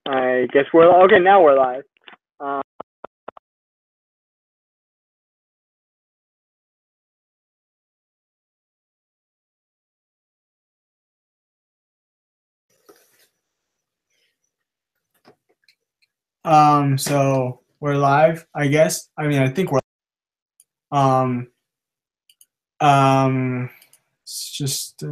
I guess we're okay. Now we're live. Um, So we're live, I guess. I mean, I think we're um it's just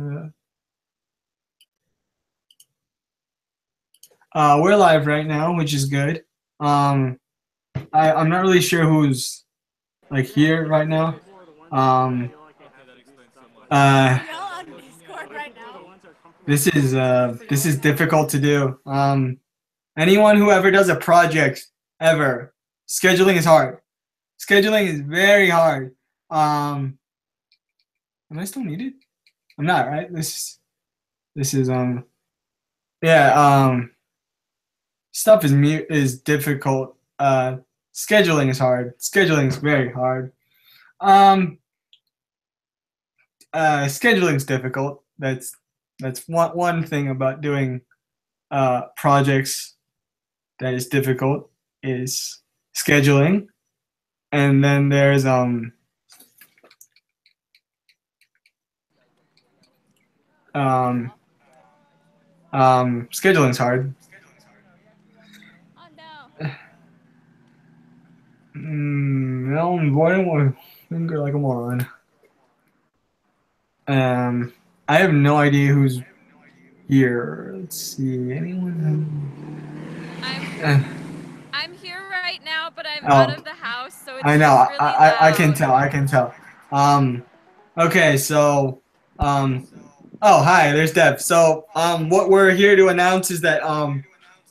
we're live right now, which is good. I'm not really sure who's like here right now. Um uh this is difficult to do. Anyone who ever does a project ever, scheduling is hard. Scheduling is very hard. Am I still muted? I'm not, right? This is yeah, stuff is difficult. Scheduling is hard. Scheduling is very hard. Um, Scheduling is difficult. That's one thing about doing projects that is difficult is scheduling. And then there's um scheduling's hard. Why don't we finger like a moron? Um, I have no idea who's here. Let's see. I'm here right now, but I'm out Oh, of the house, so it's I know. just really loud. I can tell. I can tell. Okay. Oh, hi. There's Deb. So, what we're here to announce is that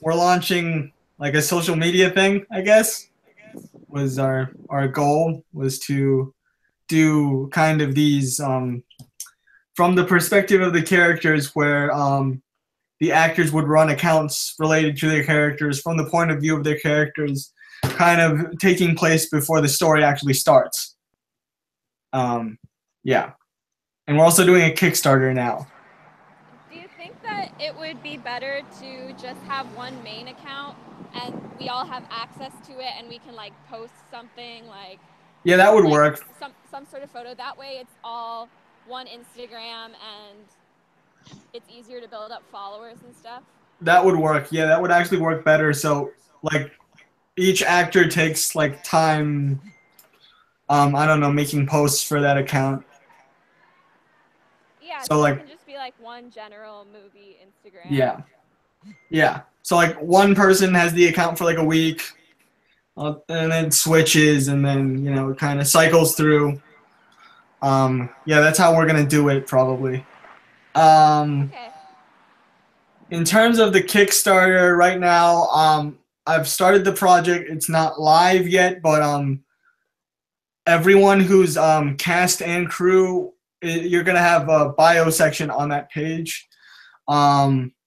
we're launching like a social media thing. I guess was our goal was to do kind of these from the perspective of the characters, where the actors would run accounts related to their characters from the point of view of their characters, kind of taking place before the story actually starts. Yeah. And we're also doing a Kickstarter now. Do you think that it would be better to just have one main account and we all have access to it and we can like post something like Yeah, that would like work. some sort of photo? That way it's all one Instagram and it's easier to build up followers and stuff. That would work. Yeah, that would actually work better. So, like, each actor takes like time. I don't know, making posts for that account. Yeah, So so it like, can just be like one general movie Instagram. yeah, yeah. So like, one person has the account for like a week, and then switches, and then it kind of cycles through. Yeah, that's how we're gonna do it probably. Um, Okay. in terms of the Kickstarter, right now, I've started the project. It's not live yet, but everyone who's cast and crew, you're gonna have a bio section on that page.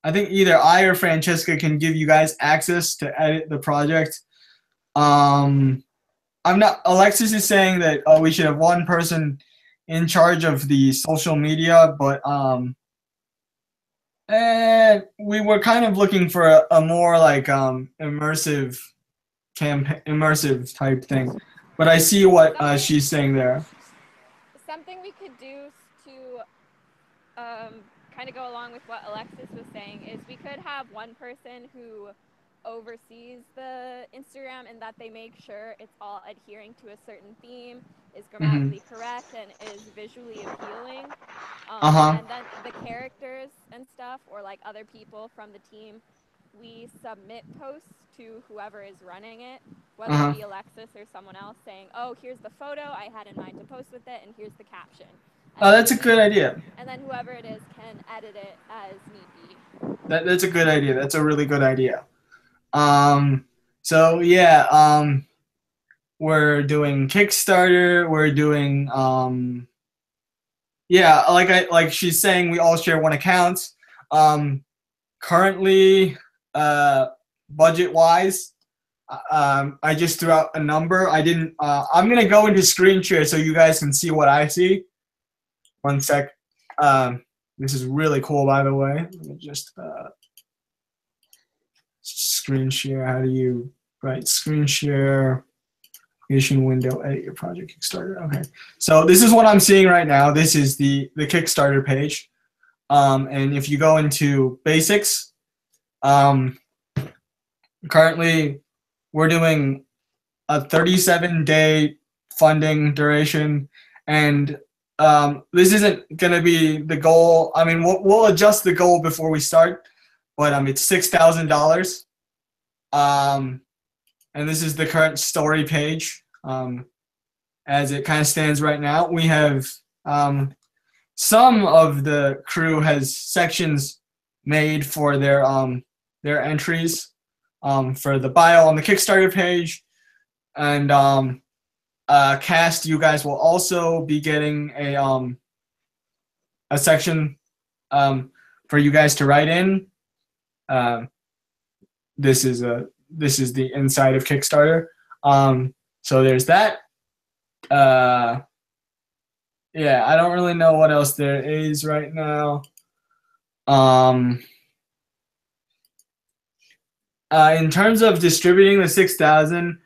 I think either I or Francesca can give you guys access to edit the project. I'm not. Alexis is saying that we should have one person in charge of the social media, but we were kind of looking for a more like immersive immersive type thing. But I see what she's saying there. Something we could do to kind of go along with what Alexis was saying is we could have one person who oversees the Instagram and that they make sure it's all adhering to a certain theme, is grammatically correct, and is visually appealing. And then the characters and stuff, or like other people from the team, we submit posts to whoever is running it, whether it be Alexis or someone else, saying, oh, here's the photo I had in mind to post with it, and here's the caption. Oh, that's a good idea. And then whoever it is can edit it as need be. That's a good idea. That's a really good idea. So yeah, we're doing Kickstarter. We're doing yeah, like she's saying, we all share one account. Currently, budget wise, I just threw out a number. I didn't. I'm gonna go into screen share so you guys can see what I see. One sec. This is really cool, by the way. Let me just screen share. How do you write screen share? Creation window, edit your project Kickstarter. Okay, so this is what I'm seeing right now. This is the Kickstarter page, and if you go into basics, currently we're doing a 37-day funding duration, and this isn't gonna be the goal. I mean, we'll adjust the goal before we start, but it's $6,000. And this is the current story page as it kind of stands right now. We have some of the crew has sections made for their entries for the bio on the Kickstarter page, and cast. You guys will also be getting a section for you guys to write in. This is the inside of Kickstarter. So there's that. Yeah, I don't really know what else there is right now. In terms of distributing the 6,000,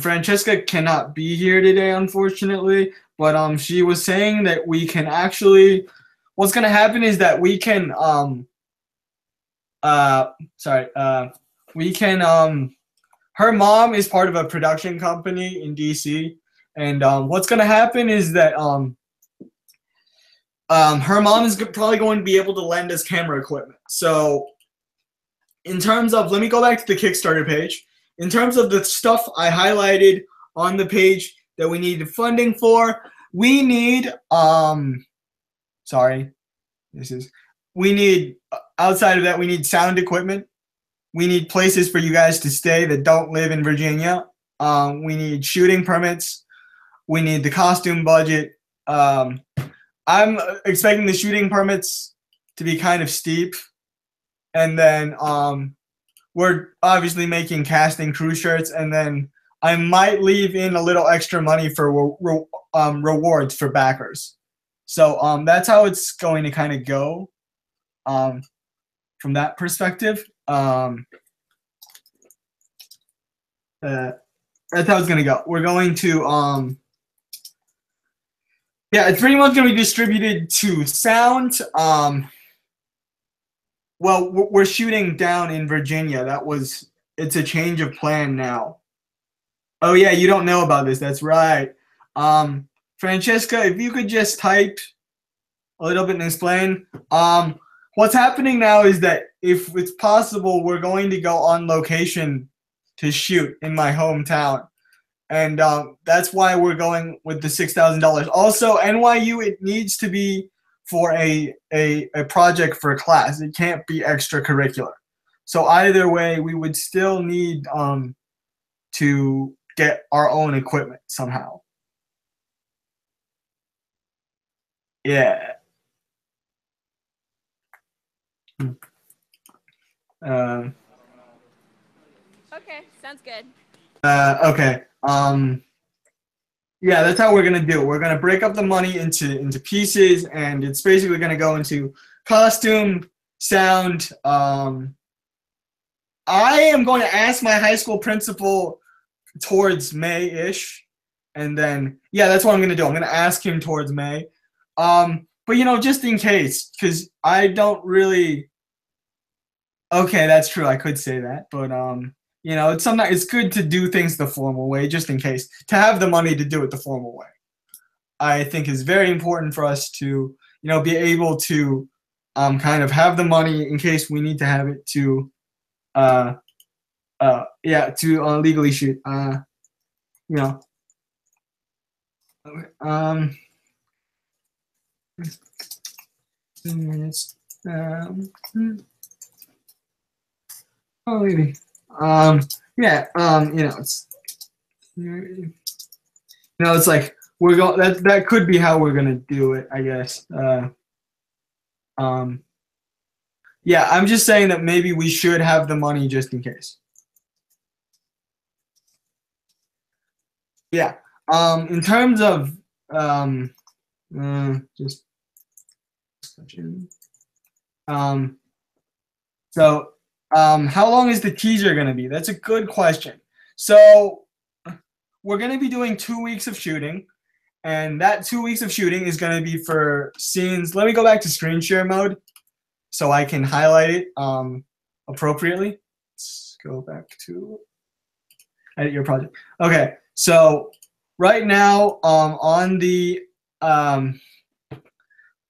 Francesca cannot be here today, unfortunately. But she was saying that we can actually. What's gonna happen is that we can we can her mom is part of a production company in DC, and what's gonna happen is that her mom is probably going to be able to lend us camera equipment. So in terms of, let me go back to the Kickstarter page. In terms of the stuff I highlighted on the page that we need funding for, we need we need, outside of that, we need sound equipment. We need places for you guys to stay that don't live in Virginia. We need shooting permits. We need the costume budget. I'm expecting the shooting permits to be kind of steep. And then we're obviously making casting crew shirts. And then I might leave in a little extra money for rewards for backers. So that's how it's going to kind of go from that perspective. That's how it's gonna go. We're going to yeah, it's pretty much gonna be distributed to sound. Well, we're shooting down in Virginia. It's a change of plan now. Oh yeah, you don't know about this. That's right. Francesca, if you could just type a little bit and explain. What's happening now is that if it's possible, we're going to go on location to shoot in my hometown. And that's why we're going with the $6,000. Also, NYU, it needs to be for a project for a class. It can't be extracurricular. So either way, we would still need to get our own equipment somehow. Yeah. Okay, sounds good. Okay. Yeah, that's how we're gonna do it. We're gonna break up the money into pieces, and it's basically gonna go into costume, sound. I am going to ask my high school principal towards May-ish, and then yeah, that's what I'm gonna do. I'm gonna ask him towards May. But just in case, because I don't really. Okay, that's true. I could say that, but it's good to do things the formal way, just in case, to have the money to do it the formal way. I think is very important for us to, be able to, kind of have the money in case we need to have it to, legally shoot. Okay, 2 minutes. Oh, maybe. It's like we're going. That could be how we're gonna do it, I guess. Yeah, I'm just saying that maybe we should have the money just in case. Yeah. In terms of so How long is the teaser going to be? That's a good question. So we're going to be doing 2 weeks of shooting, and that 2 weeks of shooting is going to be for scenes. Let me go back to screen share mode so I can highlight it appropriately. Let's go back to edit your project. Okay, so right now in the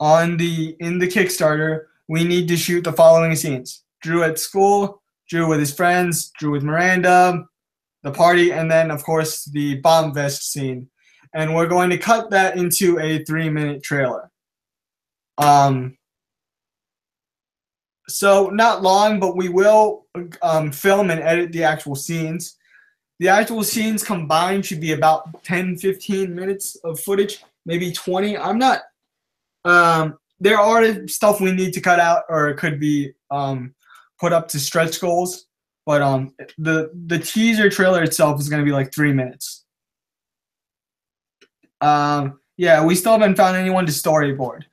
Kickstarter, we need to shoot the following scenes: Drew at school, Drew with his friends, Drew with Miranda, the party, and then of course the bomb vest scene. And we're going to cut that into a 3-minute trailer. So not long, but we will film and edit the actual scenes. The actual scenes combined should be about 10-15 minutes of footage, maybe 20. I'm not. There are stuff we need to cut out, or it could be put up to stretch goals. But the teaser trailer itself is going to be like 3 minutes. Yeah, we still haven't found anyone to storyboard.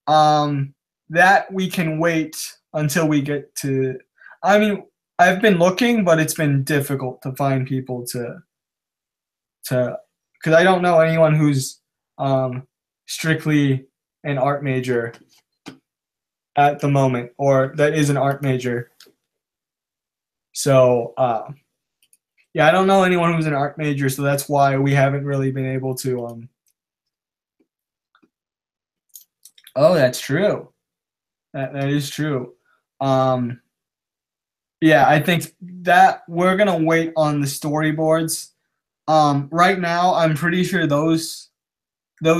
That we can wait until we get to. I mean, I've been looking, but it's been difficult to find people to because I don't know anyone who's strictly an art major at the moment, or that is an art major. So yeah, I don't know anyone who's an art major, so that's why we haven't really been able to. Oh, that's true. That is true. Yeah, I think that we're gonna wait on the storyboards. Right now, I'm pretty sure those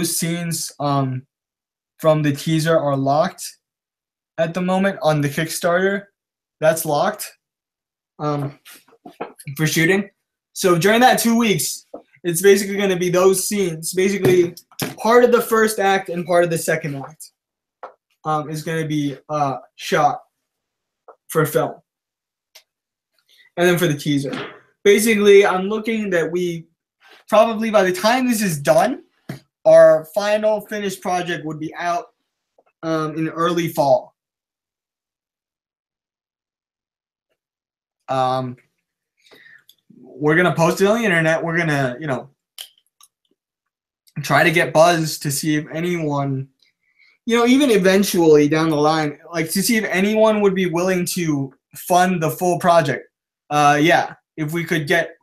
scenes from the teaser are locked at the moment on the Kickstarter. That's locked for shooting. So during that 2 weeks, it's basically going to be those scenes. Basically, part of the first act and part of the second act is going to be shot for film. And then for the teaser. Basically, I'm looking that we probably, by the time this is done, our final finished project would be out in early fall. We're going to post it on the internet. We're going to, try to get buzz to see if anyone, even eventually down the line, like to see if anyone would be willing to fund the full project. Yeah, if we could get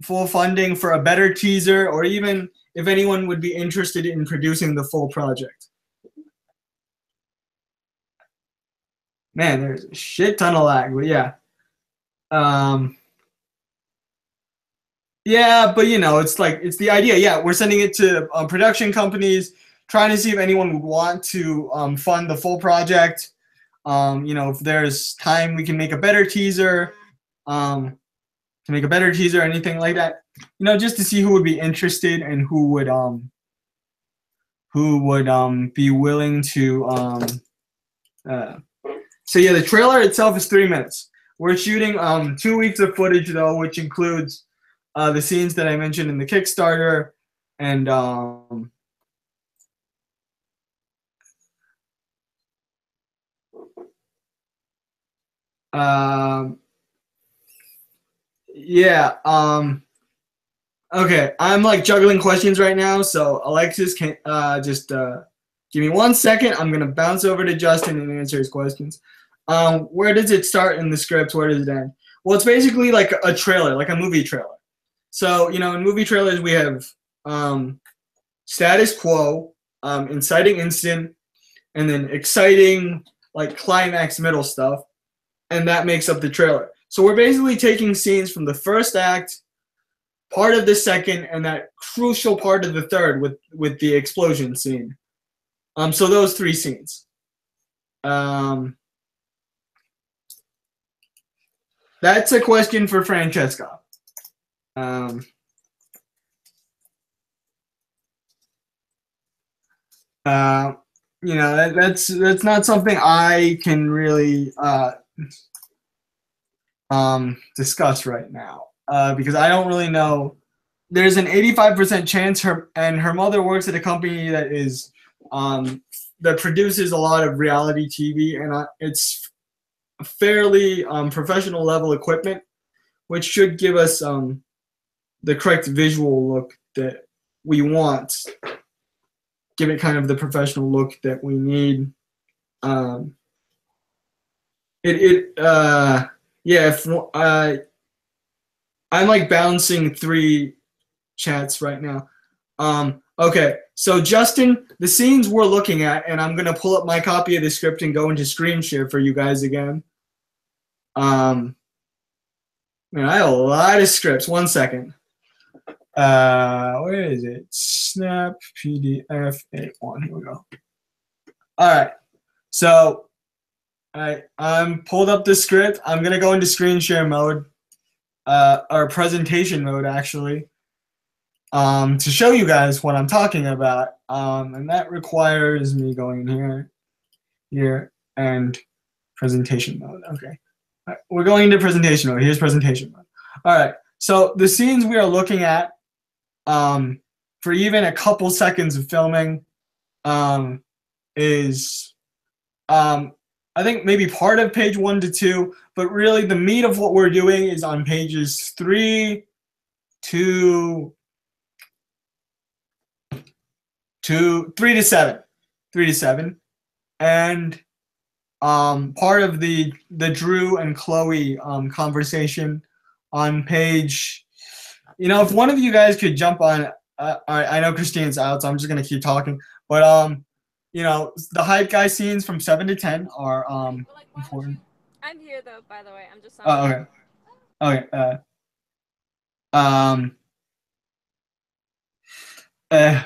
full funding for a better teaser, or even if anyone would be interested in producing the full project. Man, there's a shit ton of lag, but yeah. Yeah, but it's the idea. Yeah, we're sending it to production companies, trying to see if anyone would want to fund the full project. If there's time, we can make a better teaser. To make a better teaser, anything like that. Just to see who would be interested and who would be willing to. So yeah, the trailer itself is 3 minutes. We're shooting 2 weeks of footage though, which includes the scenes that I mentioned in the Kickstarter, and yeah. Okay, I'm like juggling questions right now, so Alexis can just give me 1 second. I'm gonna bounce over to Justin and answer his questions. Where does it start in the script? Where does it end? Well, it's basically like a trailer, like a movie trailer. So in movie trailers we have status quo, inciting incident, and then exciting like climax middle stuff, and that makes up the trailer. So we're basically taking scenes from the first act, part of the second, and that crucial part of the third with the explosion scene. So those 3 scenes. That's a question for Francesca. That's not something I can really discuss right now because I don't really know. There's an 85% chance her mother works at a company that is that produces a lot of reality TV, and it's fairly professional level equipment, which should give us the correct visual look that we want. Give it kind of the professional look that we need. Yeah, if I'm like bouncing 3 chats right now. Okay, so Justin, the scenes we're looking at, and I'm gonna pull up my copy of the script and go into screen share for you guys again. Man, I have a lot of scripts. 1 second. Where is it? Snap PDF A1. Here we go. All right. So I'm pulled up the script. I'm gonna go into screen share mode, or presentation mode actually, to show you guys what I'm talking about. And that requires me going here, and presentation mode. Okay. All right, we're going into presentation mode. Here's presentation mode. All right. So the scenes we are looking at, for even a couple seconds of filming, is I think maybe part of page 1 to 2, but really the meat of what we're doing is on pages 3 to 7. 3 to 7. And part of the Drew and Chloe conversation on page, if one of you guys could jump on, I know Christine's out, so I'm just gonna keep talking, but the hype guy scenes from 7 to 10 are important. I'm here though, by the way. I'm just. Oh, okay. Okay.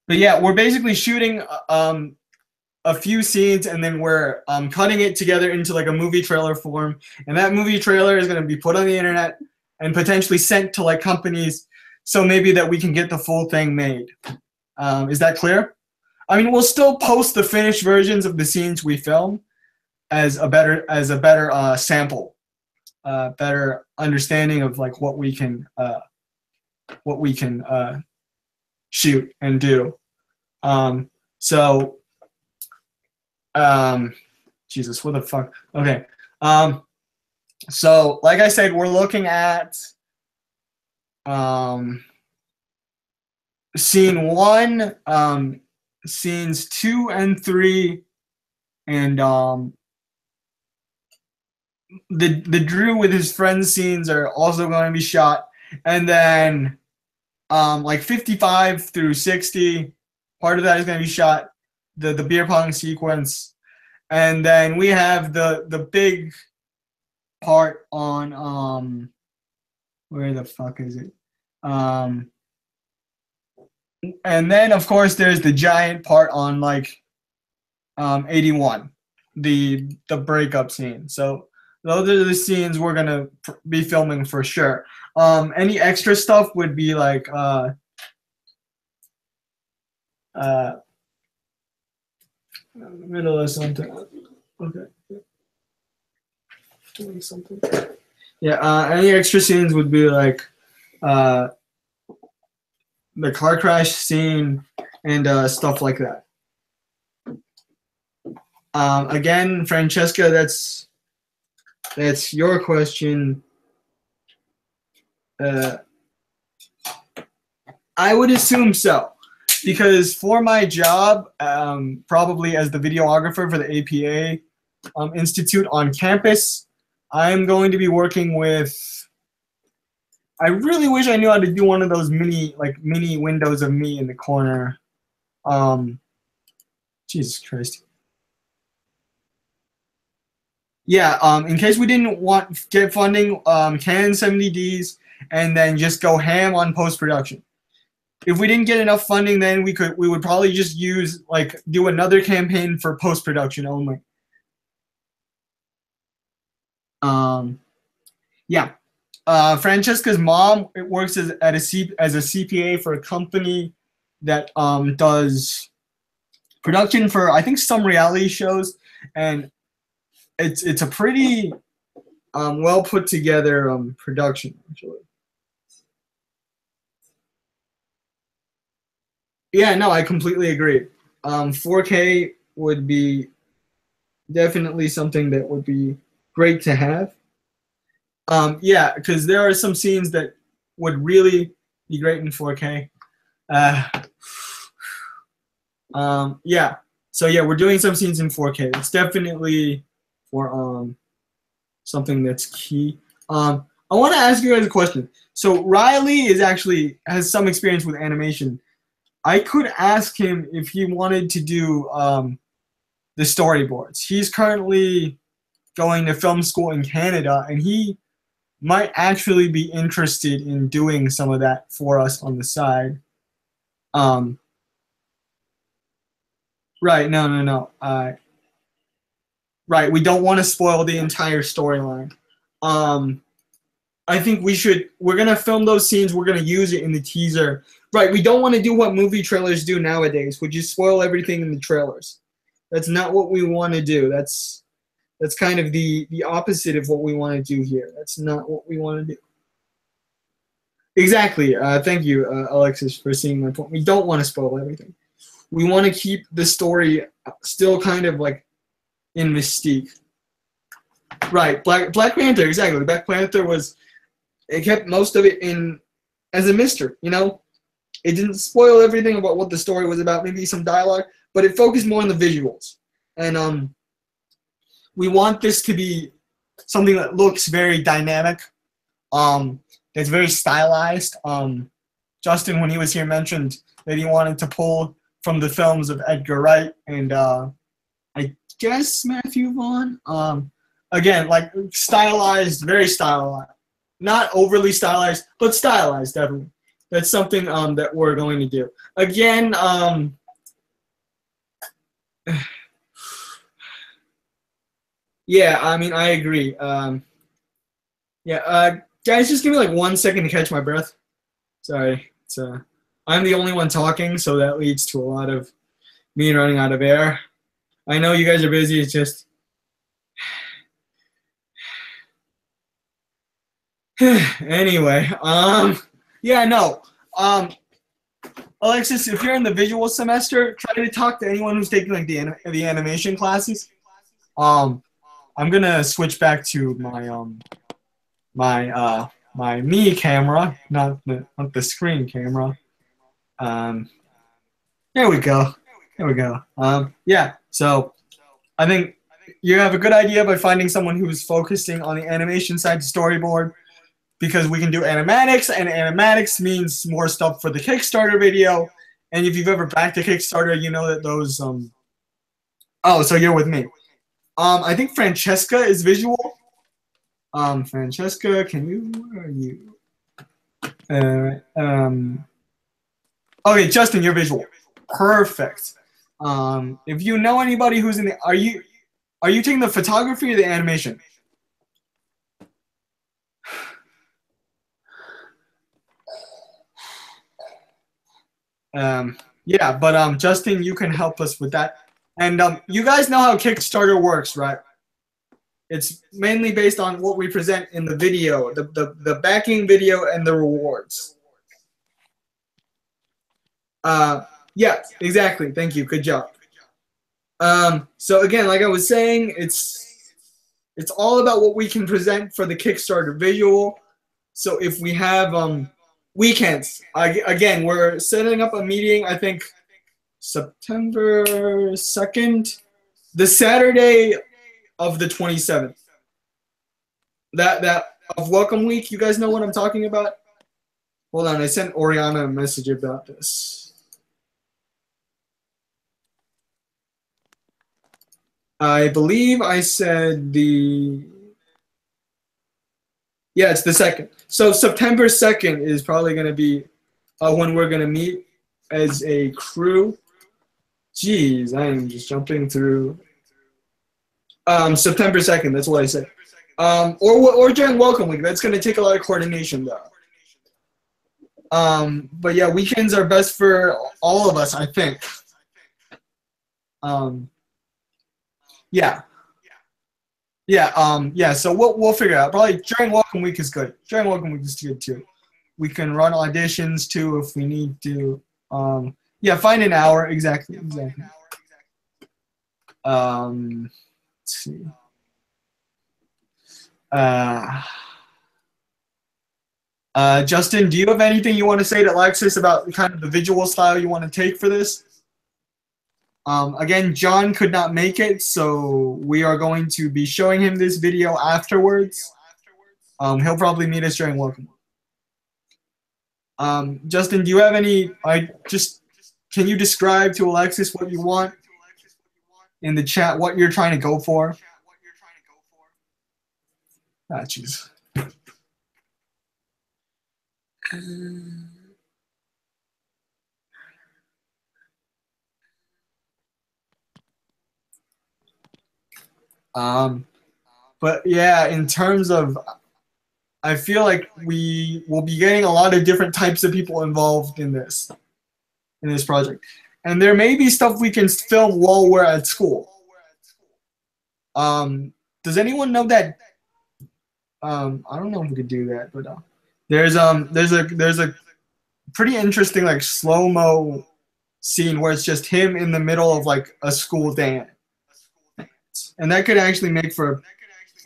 But yeah, we're basically shooting a few scenes, and then we're cutting it together into like a movie trailer form, and that movie trailer is going to be put on the internet and potentially sent to like companies, so maybe that we can get the full thing made. Is that clear? I mean, we'll still post the finished versions of the scenes we film as a better sample, better understanding of like what we can shoot and do. Jesus, what the fuck? Okay. So like I said, we're looking at scene 1, scenes 2 and 3, and the Drew with his friends scenes are also going to be shot, and then like 55 through 60, part of that is going to be shot, the beer pong sequence, and then we have the big part on where the fuck is it? And then of course there's the giant part on like 81, the breakup scene. So those are the scenes we're gonna be filming for sure. Any extra stuff would be like middle of something. Okay. Doing something. Yeah. Any extra scenes would be like the car crash scene and stuff like that. Again, Francesca, that's your question. I would assume so, because for my job, probably as the videographer for the APA Institute on campus, I'm going to be working with. I really wish I knew how to do one of those mini windows of me in the corner. Jesus Christ. Yeah, in case we didn't get funding, Canon 70Ds, and then just go ham on post-production. If we didn't get enough funding, then we would probably just do another campaign for post-production only. Yeah. Francesca's mom works as a CPA for a company that does production for, I think, some reality shows, and it's a pretty well put together production actually. Yeah, no, I completely agree. 4K would be definitely something that would be great to have. Yeah, because there are some scenes that would really be great in 4K. Yeah. So yeah, we're doing some scenes in 4K. It's definitely for something that's key. I want to ask you guys a question. So Riley has some experience with animation. I could ask him if he wanted to do the storyboards. He's currently going to film school in Canada, and he might actually be interested in doing some of that for us on the side. Right, no. Right, we don't want to spoil the entire storyline. I think we're going to film those scenes, we're going to use it in the teaser. Right, we don't want to do what movie trailers do nowadays, which is spoil everything in the trailers. That's not what we want to do. That's kind of the opposite of what we want to do here. That's not what we want to do. Exactly. Thank you, Alexis, for seeing my point. We don't want to spoil everything. We want to keep the story still kind of like in mystique. Right. Black Panther, exactly. Black Panther it kept most of it in as a mystery, you know? It didn't spoil everything about what the story was about, maybe some dialogue, but it focused more on the visuals. And we want this to be something that looks very dynamic, that's very stylized. Justin, when he was here, mentioned that he wanted to pull from the films of Edgar Wright and I guess Matthew Vaughn. Again, like stylized, very stylized. Not overly stylized, but stylized, definitely. That's something that we're going to do. Again, yeah, I mean, I agree. Yeah, guys, just give me like 1 second to catch my breath. Sorry, I'm the only one talking, so that leads to a lot of me running out of air. I know you guys are busy. It's just anyway. Yeah, no. Alexis, if you're in the visual semester, try to talk to anyone who's taking like the animation classes. I'm gonna switch back to my me camera, not the screen camera. There we go. There we go. Yeah. So I think you have a good idea by finding someone who's focusing on the animation side to storyboard, because we can do animatics, and animatics means more stuff for the Kickstarter video. And if you've ever backed a Kickstarter, you know that those oh, so you're with me. I think Francesca is visual. Francesca, where are you? Okay, Justin, you're visual. Perfect. If you know anybody who's in the, are you taking the photography or the animation? Yeah, but Justin, you can help us with that. And you guys know how Kickstarter works, right? It's mainly based on what we present in the video, the backing video and the rewards. Yeah, exactly. Thank you. Good job. So again, like I was saying, it's all about what we can present for the Kickstarter visual. So if we have weekends, again, we're setting up a meeting, I think September 2nd, the Saturday of the 27th. That of Welcome Week, you guys know what I'm talking about? Hold on, I sent Oriana a message about this. I believe I said yeah, it's the 2nd. So September 2nd is probably going to be when we're going to meet as a crew. Jeez, I am just jumping through. September 2nd, that's what I said. Or during Welcome Week. That's going to take a lot of coordination, though. But yeah, weekends are best for all of us, I think. Yeah. Yeah, so we'll figure it out. Probably during Welcome Week is good. During Welcome Week is good, too. We can run auditions, too, if we need to. Yeah, find an hour. Exactly. Let's see. Uh, Justin, do you have anything you want to say to Alexis about kind of the visual style you want to take for this? Again, John could not make it, so we are going to be showing him this video afterwards. He'll probably meet us during welcome. Justin, do you have any? Can you describe to Alexis what you want in the chat? What you're trying to go for? Ah, jeez. But yeah, in terms of, I feel like we will be getting a lot of different types of people involved in this project, and there may be stuff we can film while we're at school. Does anyone know that? I don't know if we could do that, but there's a pretty interesting like slow-mo scene where it's just him in the middle of like a school dance, and that could actually make for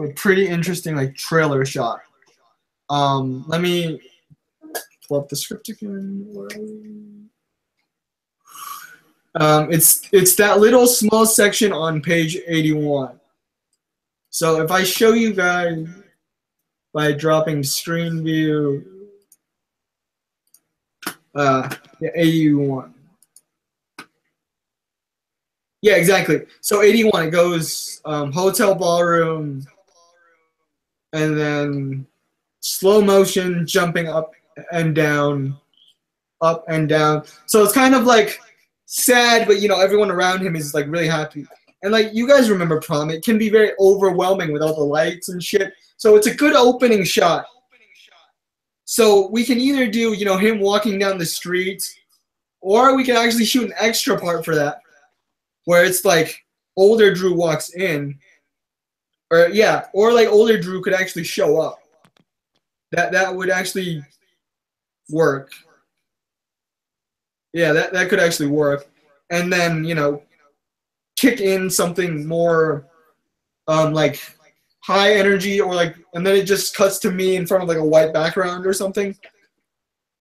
a pretty interesting like trailer shot. Let me pull up the script again. It's that little small section on page 81. So if I show you guys by dropping screen view, yeah, 81. Yeah, exactly. So 81, it goes hotel ballroom, and then slow motion jumping up and down, up and down. So it's kind of like sad, but you know, everyone around him is like really happy. And like you guys remember prom, it can be very overwhelming with all the lights and shit. So it's a good opening shot. So we can either do, you know, him walking down the street, or we can actually shoot an extra part for that, where it's like older Drew walks in, or yeah, or like older Drew could actually show up. That would actually work. Yeah, that could actually work. And then, you know, kick in something more like high energy, or like, and then it just cuts to me in front of like a white background or something.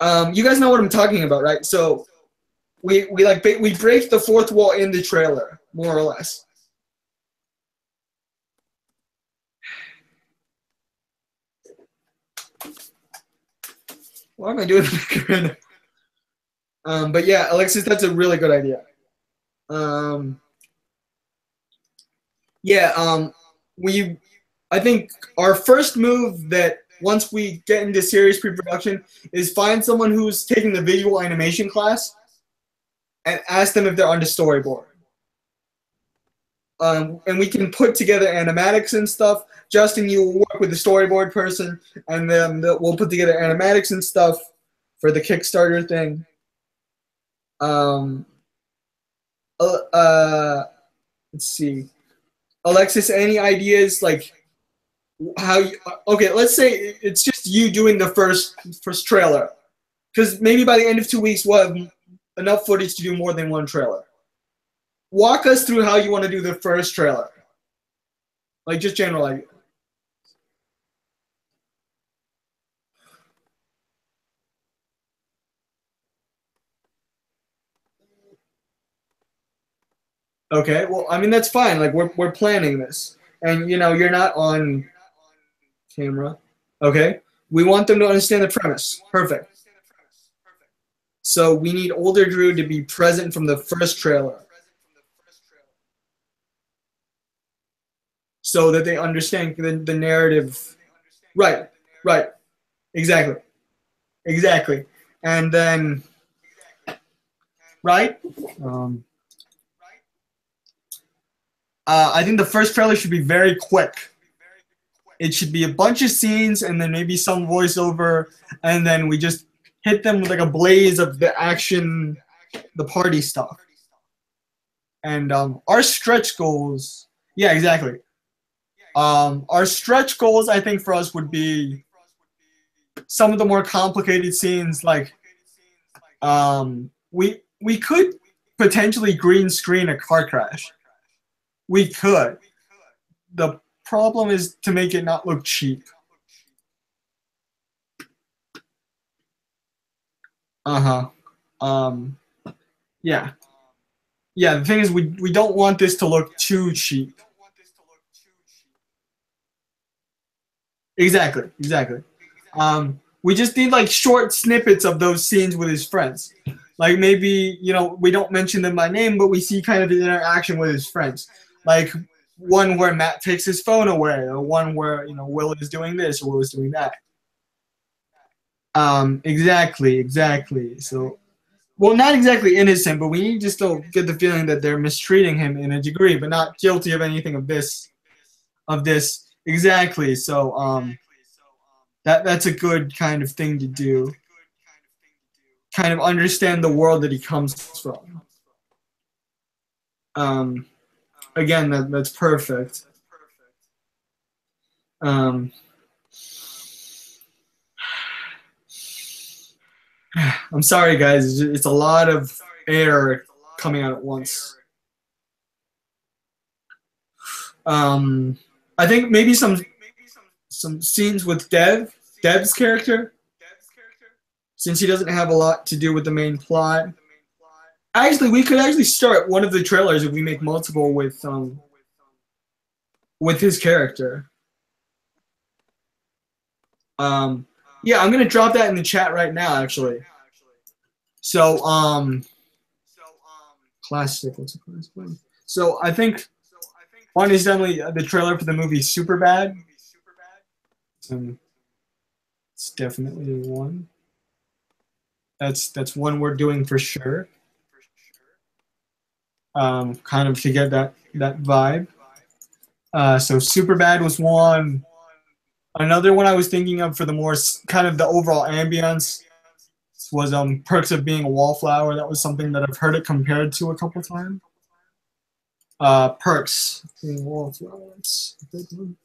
You guys know what I'm talking about, right? So we break the fourth wall in the trailer, more or less. Why am I doing that? But yeah, Alexis, that's a really good idea. Yeah, I think our first move that once we get into serious pre-production is find someone who's taking the visual animation class and ask them if they're on the storyboard. And we can put together animatics and stuff. Justin, you will work with the storyboard person, and then we'll put together animatics and stuff for the Kickstarter thing. Let's see. Alexis, any ideas like how you, okay, let's say it's just you doing the first trailer, because maybe by the end of 2 weeks we'll have enough footage to do more than one trailer. Walk us through how you want to do the first trailer, like just general idea. Okay, well, I mean, that's fine. Like, we're planning this. And, you know, you're not on camera. Okay? We want them to understand the premise. Perfect. So we need older Drew to be present from the first trailer, so that they understand the narrative. Right, right. Exactly. Exactly. And then, right? I think the first trailer should be very quick. It should be a bunch of scenes and then maybe some voiceover, and then we just hit them with like a blaze of the action, the party stuff. And our stretch goals, yeah, exactly. Our stretch goals, I think, for us would be some of the more complicated scenes, like we could potentially green screen a car crash. We could. The problem is to make it not look cheap. Yeah. Yeah, the thing is we don't want this to look too cheap. Exactly. We just need like short snippets of those scenes with his friends. Like maybe, we don't mention them by name, but we see kind of the interaction with his friends. Like one where Matt takes his phone away, or one where, Will is doing this or Will is doing that. Exactly. So, well, not exactly innocent, but we need to still get the feeling that they're mistreating him in a degree, but not guilty of anything of this. Exactly. So, that's a good kind of thing to do. Kind of understand the world that he comes from. Again, that's perfect. I'm sorry, guys. It's a lot of air coming out at once. I think maybe some scenes with Dev's character, since he doesn't have a lot to do with the main plot. Actually, we could actually start one of the trailers if we make multiple with his character. Yeah, I'm gonna drop that in the chat right now, actually. So, classic. What's it called? So I think one is definitely the trailer for the movie Superbad. It's definitely one. That's one we're doing for sure. Kind of to get that vibe. So Superbad was one. Another one I was thinking of for the more kind of the overall ambience was Perks of Being a Wallflower. That was something that I've heard it compared to a couple times. Perks of Being a Wallflower. That's a good one.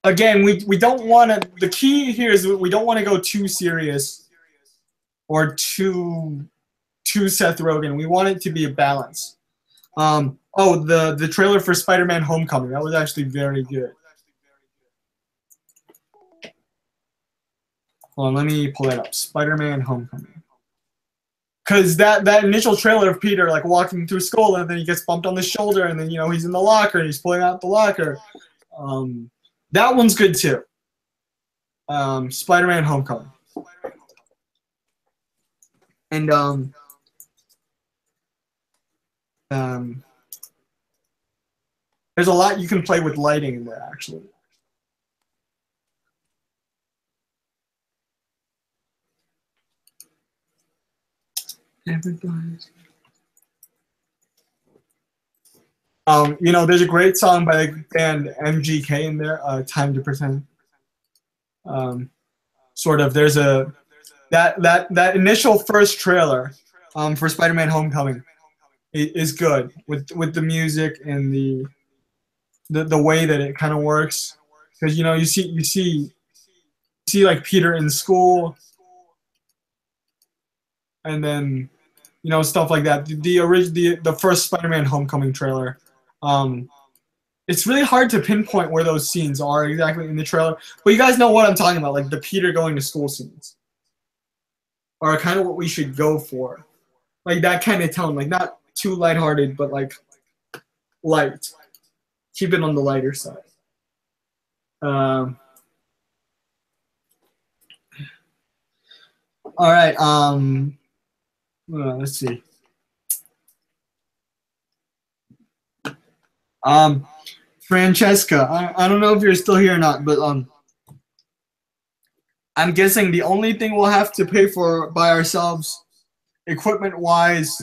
Again, we don't want to. The key here is we don't want to go too serious or too Seth Rogen. We want it to be a balance. The trailer for Spider-Man: Homecoming, that was actually very good. Hold on, let me pull that up. Spider-Man: Homecoming. Because that initial trailer of Peter like walking through school and then he gets bumped on the shoulder and then he's in the locker and he's pulling out the locker. That one's good too. Spider-Man: Homecoming. And there's a lot you can play with lighting in there actually. Everybody's. There's a great song by the band MGK in there, "Time to Pretend." Sort of. There's that initial first trailer, for Spider-Man: Homecoming, is good with the music and the way that it kind of works, because you see like Peter in school, and then stuff like that. The first Spider-Man: Homecoming trailer. It's really hard to pinpoint where those scenes are exactly in the trailer, but you guys know what I'm talking about, like the Peter going to school scenes are kind of what we should go for, like that kind of tone, like not too lighthearted, but like light. Keep it on the lighter side. All right. Let's see. Francesca, I don't know if you're still here or not, but I'm guessing the only thing we'll have to pay for by ourselves, equipment-wise,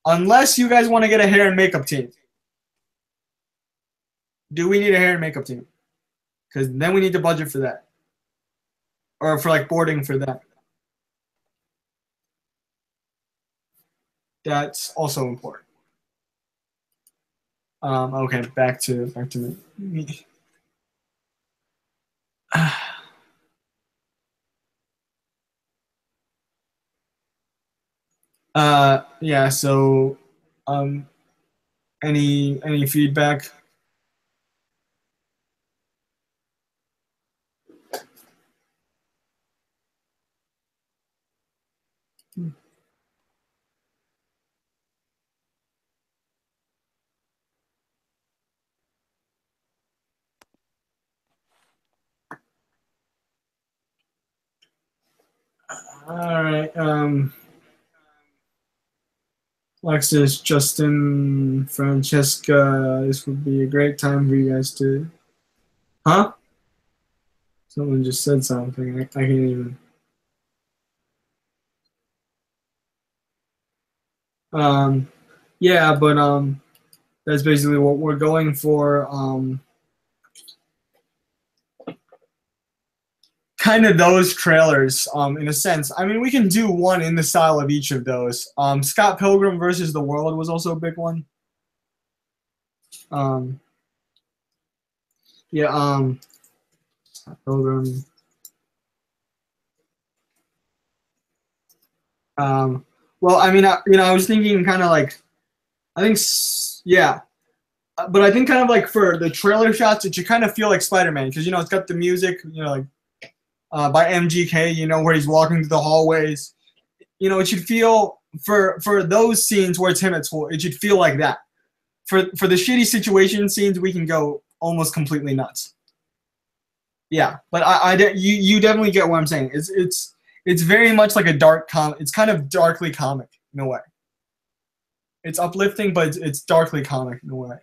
unless you guys want to get a hair and makeup team. Do we need a hair and makeup team? Because then we need to budget for that. Or for like boarding for that. That's also important. Okay, back to me. Yeah. So, um, any feedback? All right. Alexis, Justin, Francesca, this would be a great time for you guys to. Huh? Someone just said something. I can't even. Um, yeah, but that's basically what we're going for. Kind of those trailers, in a sense. I mean, we can do one in the style of each of those. Scott Pilgrim versus the World was also a big one. Um, yeah, Scott Pilgrim. Well, I mean, I was thinking kind of like, I think, yeah, but I think kind of like for the trailer shots, it should kind of feel like Spider-Man because it's got the music, like by MGK, where he's walking through the hallways. It should feel for those scenes where it's him at school, it should feel like that. For the shitty situation scenes, we can go almost completely nuts. Yeah, but you definitely get what I'm saying. It's very much like a dark It's kind of darkly comic in a way. It's uplifting, but it's darkly comic in a way.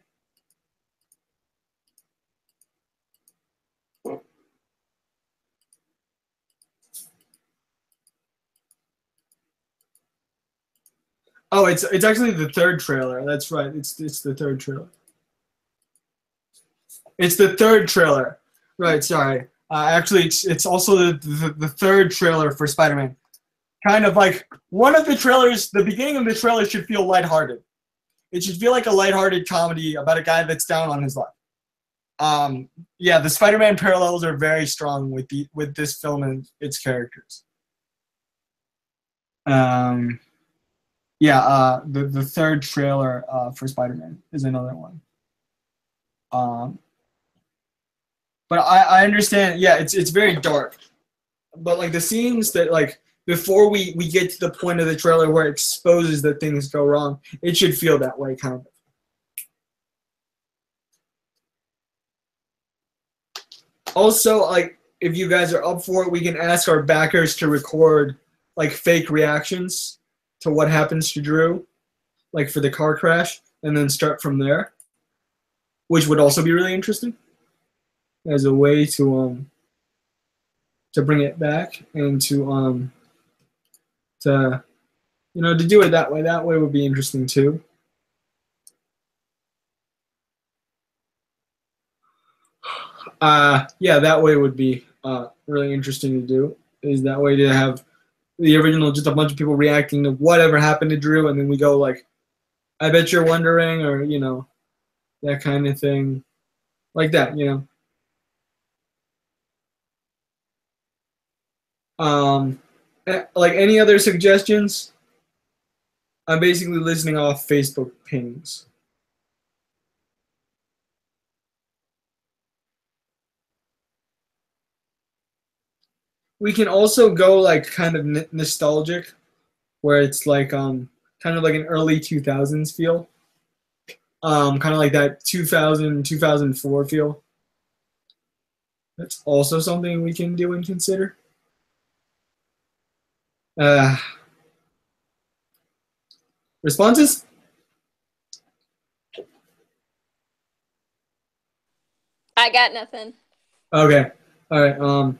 Oh, it's actually the third trailer. That's right. It's the third trailer. It's the third trailer. Right. Sorry. Actually, it's also the third trailer for Spider-Man. Kind of like one of the trailers. The beginning of the trailer should feel lighthearted. It should feel like a lighthearted comedy about a guy that's down on his luck. Yeah, the Spider-Man parallels are very strong with this film and its characters. Um, yeah, the third trailer for Spider-Man is another one. Um, but I understand. Yeah, it's very dark. But like the scenes that like before we get to the point of the trailer where it exposes that things go wrong, it should feel that way kind of. Also, like if you guys are up for it, we can ask our backers to record like fake reactions to what happens to Drew, like for the car crash, and then start from there, which would also be really interesting as a way to bring it back and to to do it that way. That way would be interesting too. Yeah, that way would be really interesting to do. Is that way to have the original, just a bunch of people reacting to whatever happened to Drew, and then we go like, "I bet you're wondering," or that kind of thing, like that. Um, like any other suggestions? I'm basically listening off Facebook pings. We can also go like kind of nostalgic, where it's like kind of like an early 2000s feel. Kind of like that 2000 2004 feel. That's also something we can do and consider. Uh, responses? I got nothing. Okay. All right.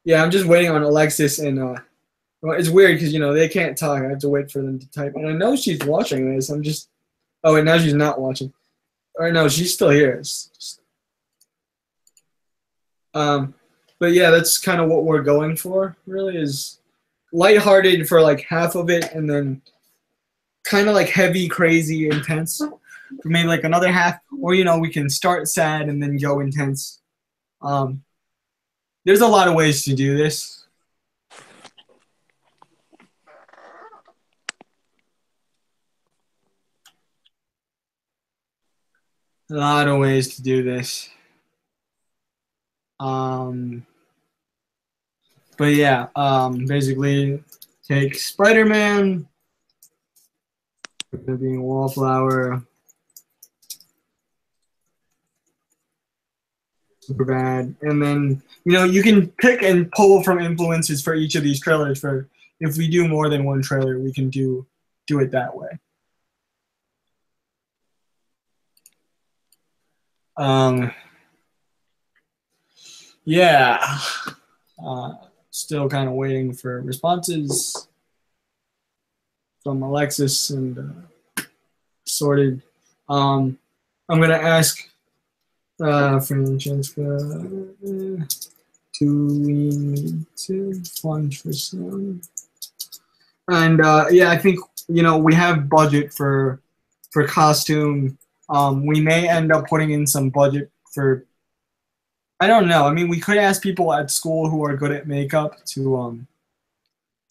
Yeah, I'm just waiting on Alexis and well, it's weird because they can't talk. I have to wait for them to type. And I know she's watching this. I'm just. Oh, wait, now she's not watching. Or no, she's still here. Um, but yeah, that's kind of what we're going for. Really, is lighthearted for like half of it, and then kind of like heavy, crazy, intense for maybe like another half. Or we can start sad and then go intense. There's a lot of ways to do this. a lot of ways to do this. But yeah, basically take Spider-Man, being a wallflower, super bad, and then you can pick and pull from influences for each of these trailers. For if we do more than one trailer, we can do it that way. Yeah, still kind of waiting for responses from Alexis and sorted. I'm gonna ask Francesca, do we need to fund for some? And yeah, I think we have budget for costume. We may end up putting in some budget for. I don't know. I mean, we could ask people at school who are good at makeup to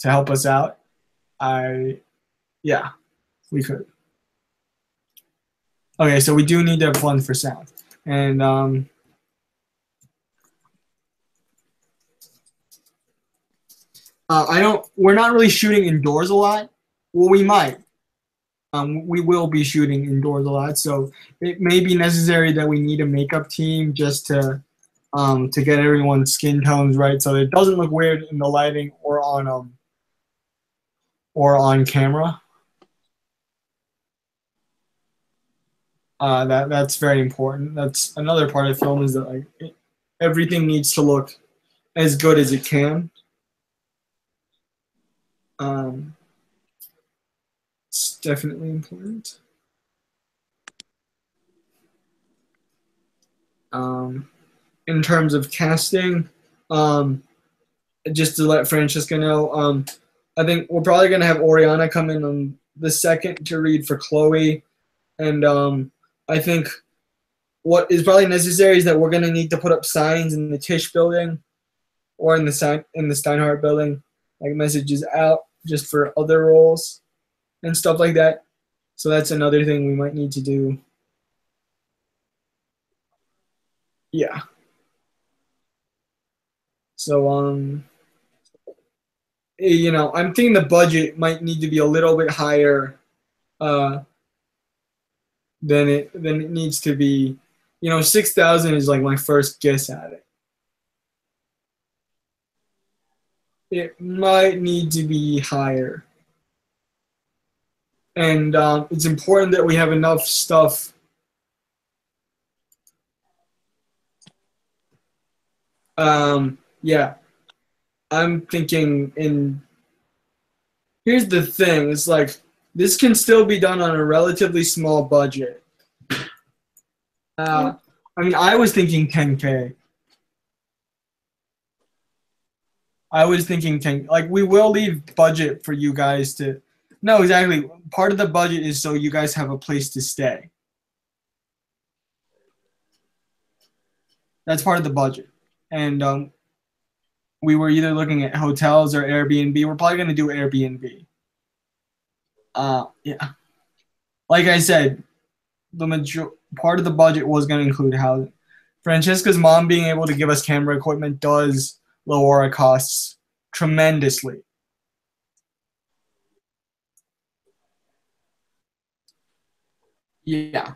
help us out. Yeah, we could. Okay, so we do need to fund for sound, and we're not really shooting indoors a lot. Well, we might. We will be shooting indoors a lot, so it may be necessary that we need a makeup team just to get everyone's skin tones right, so it doesn't look weird in the lighting or on camera. That's very important. That's another part of film, is that everything needs to look as good as it can. It's definitely important. In terms of casting, just to let Francesca know, I think we're probably going to have Oriana come in on the second to read for Chloe. And I think what is probably necessary is that we're going to need to put up signs in the Tisch building or in the Steinhardt building, like messages out just for other roles and stuff like that. So that's another thing we might need to do. Yeah. So I'm thinking the budget might need to be a little bit higher than it needs to be. 6,000 is like my first guess at it. It might need to be higher. And it's important that we have enough stuff. Yeah. I'm thinking here's the thing. It's like, this can still be done on a relatively small budget. I mean, I was thinking 10K. I was thinking 10, like, we will leave budget for you guys to, no, exactly. Part of the budget is so you guys have a place to stay. That's part of the budget. And we were either looking at hotels or Airbnb. We're probably going to do Airbnb. Yeah. Like I said, part of the budget was going to include housing. Francesca's mom being able to give us camera equipment does lower our costs tremendously. Yeah.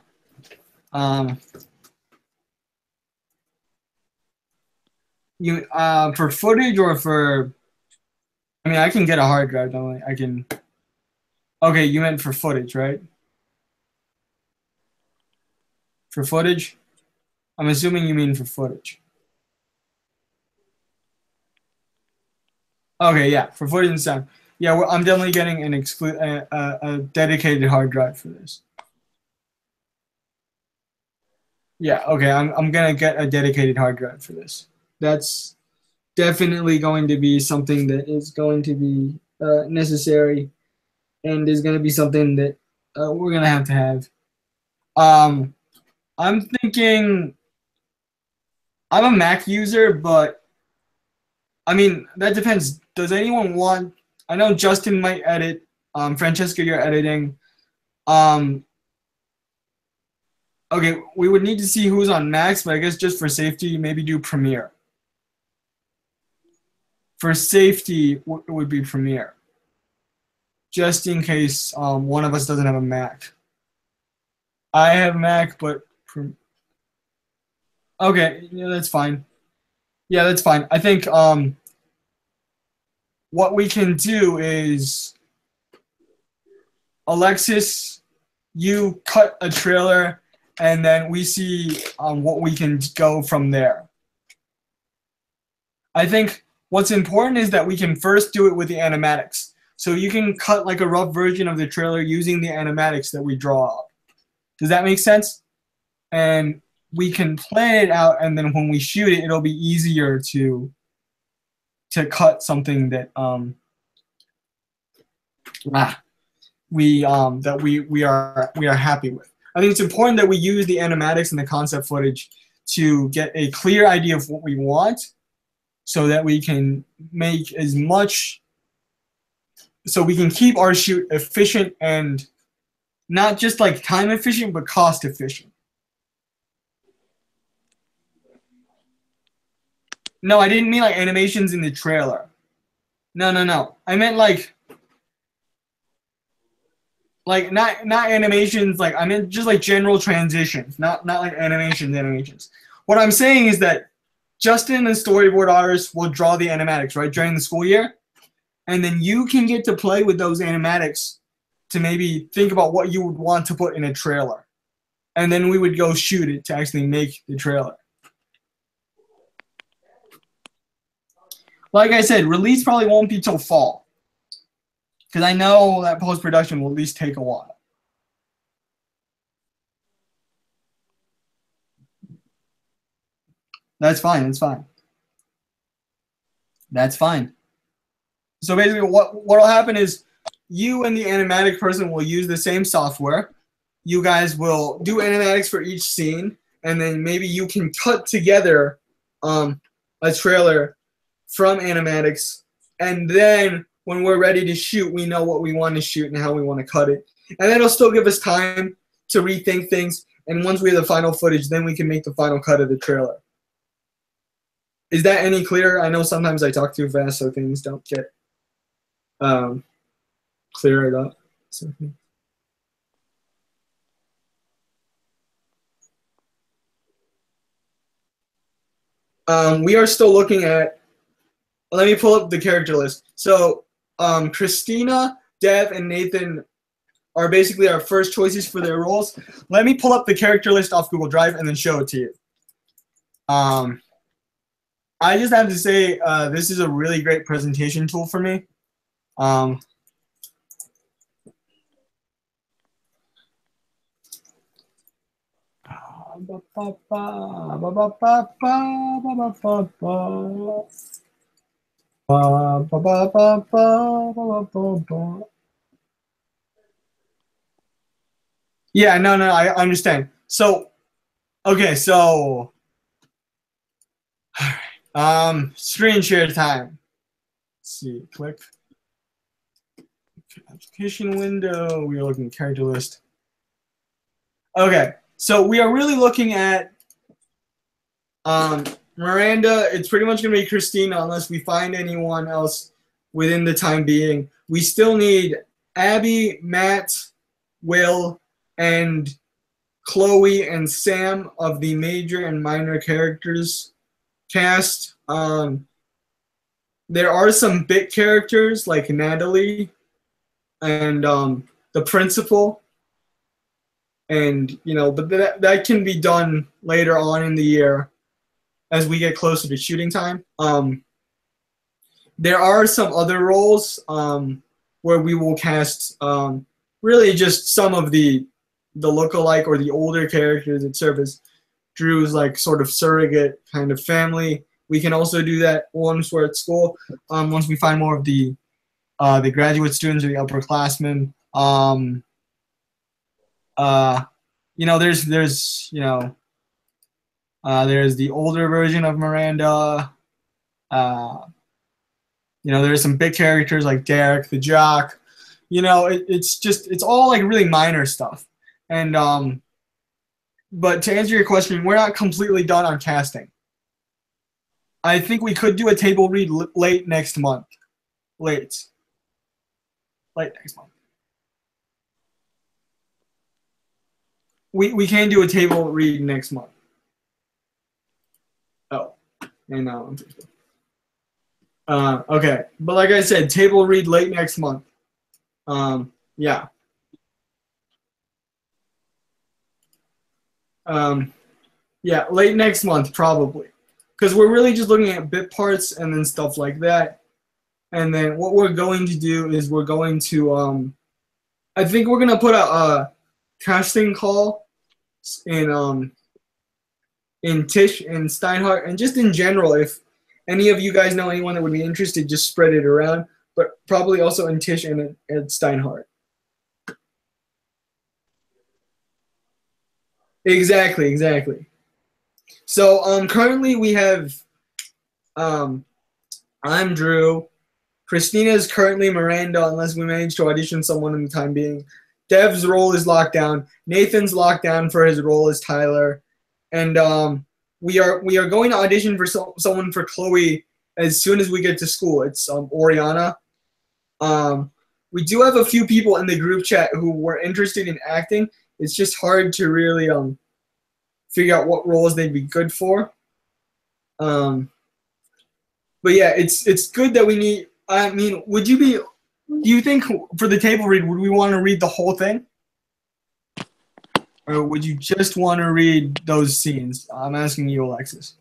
You for footage or for? I mean, I can get a hard drive. Don't I can. Okay, you meant for footage, right? For footage? I'm assuming you mean for footage. Okay, yeah, for footage and sound. Yeah, I'm definitely getting a dedicated hard drive for this. Yeah, okay, I'm gonna get a dedicated hard drive for this. That's definitely going to be something that is going to be necessary, and is going to be something that we're gonna have to have. I'm thinking. I'm a Mac user, but I mean that depends. Does anyone want? I know Justin might edit. Francesca, you're editing. Okay, we would need to see who's on Max, but I guess just for safety, maybe do Premiere. For safety, it would be Premiere. Just in case one of us doesn't have a Mac. I have Mac, but okay, yeah, that's fine. Yeah, that's fine. I think what we can do is Alexis, you cut a trailer, and then we see what we can go from there. I think what's important is that we can first do it with the animatics. So you can cut like a rough version of the trailer using the animatics that we draw up. Does that make sense? And we can plan it out, and then when we shoot it, it'll be easier to cut something that we are happy with. I think it's important that we use the animatics and the concept footage to get a clear idea of what we want, so that we can make as much, so we can keep our shoot efficient and not just like time efficient, but cost efficient. No, I didn't mean like animations in the trailer. No. I meant like not animations, like I meant just like general transitions, not like animations. What I'm saying is that Justin and storyboard artists will draw the animatics, right, during the school year, and then you can get to play with those animatics to maybe think about what you would want to put in a trailer, and then we would go shoot it to actually make the trailer. Like I said, release probably won't be till fall, because I know that post-production will at least take a while. That's fine. So basically what will happen is you and the animatic person will use the same software. You guys will do animatics for each scene, and then maybe you can cut together a trailer from animatics, and then when we're ready to shoot, we know what we want to shoot and how we want to cut it. And then it'll still give us time to rethink things, and once we have the final footage, then we can make the final cut of the trailer. Is that any clearer? I know sometimes I talk too fast, so things don't get cleared up. So, we are still looking at, let me pull up the character list. So Christina, Dev, and Nathan are basically our first choices for their roles. Let me pull up the character list off Google Drive and then show it to you. I just have to say this is a really great presentation tool for me. Yeah, no, I understand. So, okay, so screen share time. Let's see, click application window. We are looking at character list. Okay, so we are really looking at Miranda. It's pretty much gonna be Christina unless we find anyone else within the time being. We still need Abby, Matt, Will, and Chloe and Sam of the major and minor characters cast. There are some bit characters like Natalie and the principal, and but that can be done later on in the year as we get closer to shooting time. There are some other roles where we will cast really just some of the lookalike or the older characters that serve as Drew's like sort of surrogate kind of family. We can also do that once we're at school. Once we find more of the graduate students or the upperclassmen. There's the older version of Miranda. There's some big characters like Derek the jock. It's all like really minor stuff. And but to answer your question, we're not completely done on casting. I think we could do a table read late next month. Late next month. We can do a table read next month. Oh, and now on Facebook. Okay, but like I said, table read late next month. Yeah. Yeah, late next month probably, because we're really just looking at bit parts and then stuff like that. And then what we're going to do is we're going to I think we're gonna put a casting call in Tish and Steinhardt, and just in general, if any of you guys know anyone that would be interested, just spread it around. But probably also in Tish and Steinhardt. Exactly. So currently we have I'm Drew. Christina is currently Miranda, unless we manage to audition someone in the time being. Dev's role is locked down. Nathan's locked down for his role as Tyler, and we are going to audition for someone for Chloe as soon as we get to school. It's Oriana. We do have a few people in the group chat who were interested in acting. It's just hard to really figure out what roles they'd be good for. But yeah, it's good that we need. I mean, do you think for the table read, would we want to read the whole thing? Or would you just want to read those scenes? I'm asking you, Alexis.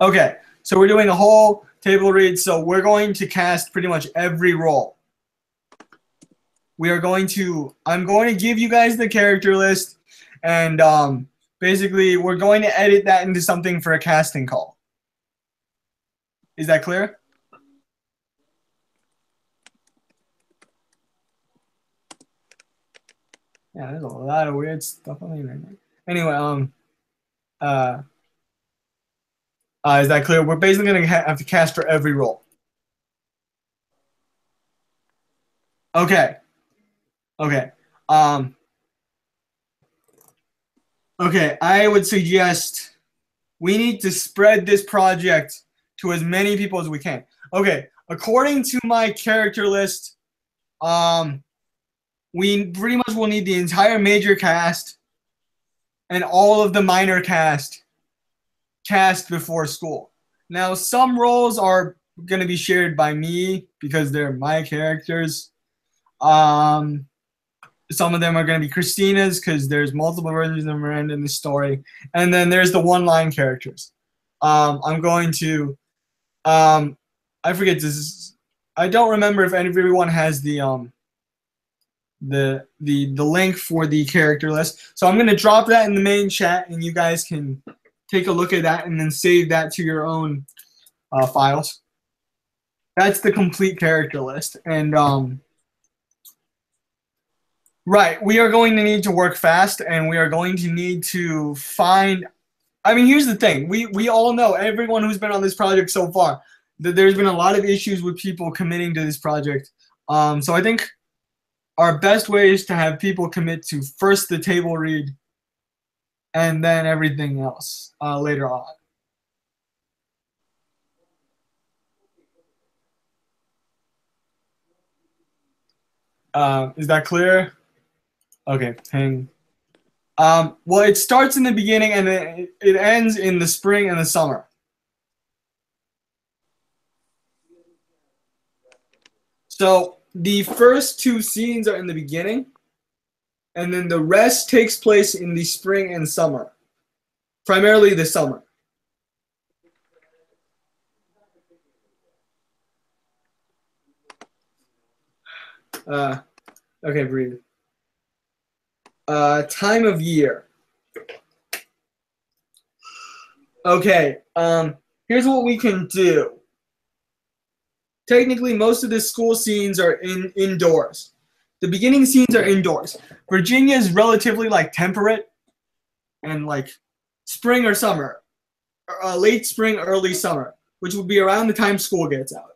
Okay, so we're doing a whole table read, so we're going to cast pretty much every role. I'm going to give you guys the character list, and basically we're going to edit that into something for a casting call. Is that clear? Yeah, there's a lot of weird stuff on the internet. Anyway, is that clear? We're basically going to have to cast for every role. Okay. Okay, I would suggest we need to spread this project to as many people as we can. Okay, according to my character list, we pretty much will need the entire major cast and all of the minor cast before school. Now, some roles are going to be shared by me because they're my characters. Some of them are going to be Christina's because there's multiple versions of Miranda in the story. And then there's the one-line characters. I'm going to, I forget this. I don't remember if everyone has the link for the character list. So I'm going to drop that in the main chat, and you guys can take a look at that and then save that to your own files. That's the complete character list. And right, we are going to need to work fast, and we are going to need to find. I mean, here's the thing: we all know, everyone who's been on this project so far, that there's been a lot of issues with people committing to this project. So I think our best way is to have people commit to first the table read, and then everything else later on. Is that clear? Okay, hang. Well, it starts in the beginning and it ends in the spring and the summer. So the first two scenes are in the beginning, and then the rest takes place in the spring and summer, primarily the summer. Okay, breathe. Time of year. Okay, here's what we can do. Technically, most of the school scenes are indoors. The beginning scenes are indoors. Virginia is relatively like temperate and like spring or summer, late spring, early summer, which would be around the time school gets out.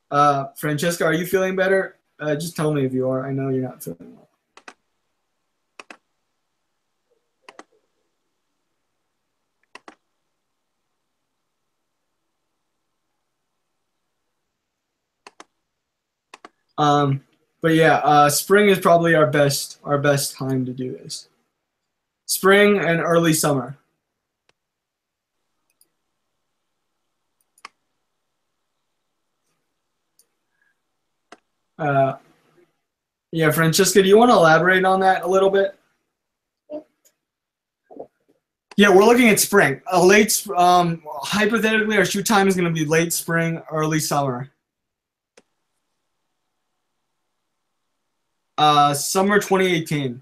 Francesca, are you feeling better? Just tell me if you are. I know you're not feeling well. But yeah, spring is probably our best time to do this. Spring and early summer. Yeah, Francesca, do you want to elaborate on that a little bit? Yeah, we're looking at spring. Hypothetically, our shoot time is going to be late spring, early summer. Summer 2018.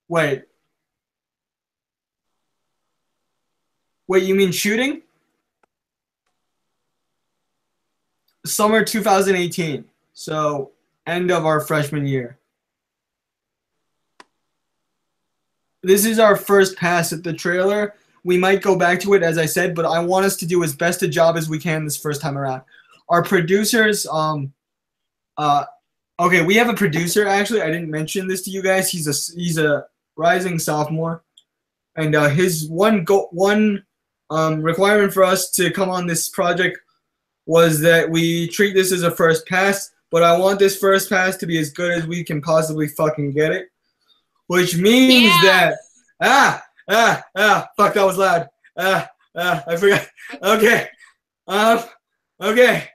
Wait, you mean shooting? Summer 2018. So end of our freshman year. This is our first pass at the trailer. We might go back to it, as I said, but I want us to do as best a job as we can this first time around. Our producers, okay, we have a producer. Actually, I didn't mention this to you guys. He's a rising sophomore, and his one requirement for us to come on this project was that we treat this as a first pass. But I want this first pass to be as good as we can possibly fucking get it. Which means that fuck, that was loud. I forgot. Okay. Okay.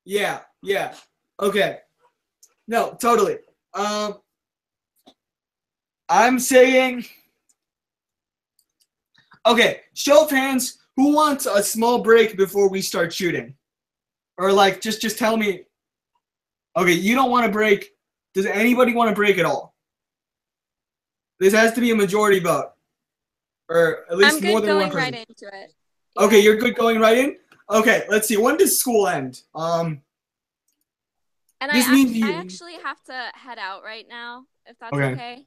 Yeah. Okay. No, totally. I'm saying, okay, show of hands, who wants a small break before we start shooting? Or like just tell me. Okay, you don't want to break. Does anybody want to break at all? This has to be a majority vote. Or at least more than one person. I'm good going right into it. Yeah. Okay, you're good going right in? Okay, let's see. When does school end? And I actually have to head out right now, if that's okay.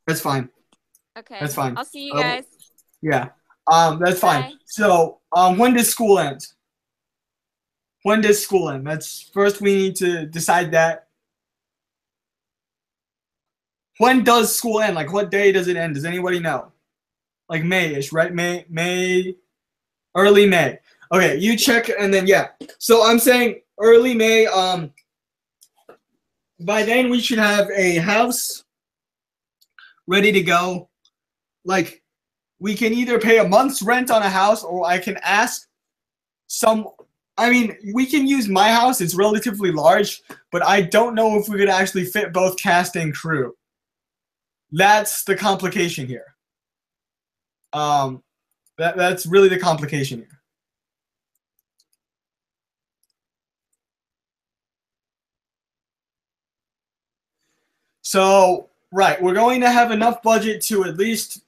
That's fine. Okay. That's fine. I'll see you guys. Yeah. That's fine. Bye. So, when does school end? When does school end? That's first we need to decide that. When does school end? Like what day does it end? Does anybody know? Like May-ish, right? May, early May. Okay, you check and then yeah. So I'm saying early May. By then we should have a house ready to go. Like we can either pay a month's rent on a house or I can ask some. I mean, we can use my house. It's relatively large, but I don't know if we could actually fit both cast and crew. That's the complication here. That's really the complication here. So, right, we're going to have enough budget to at least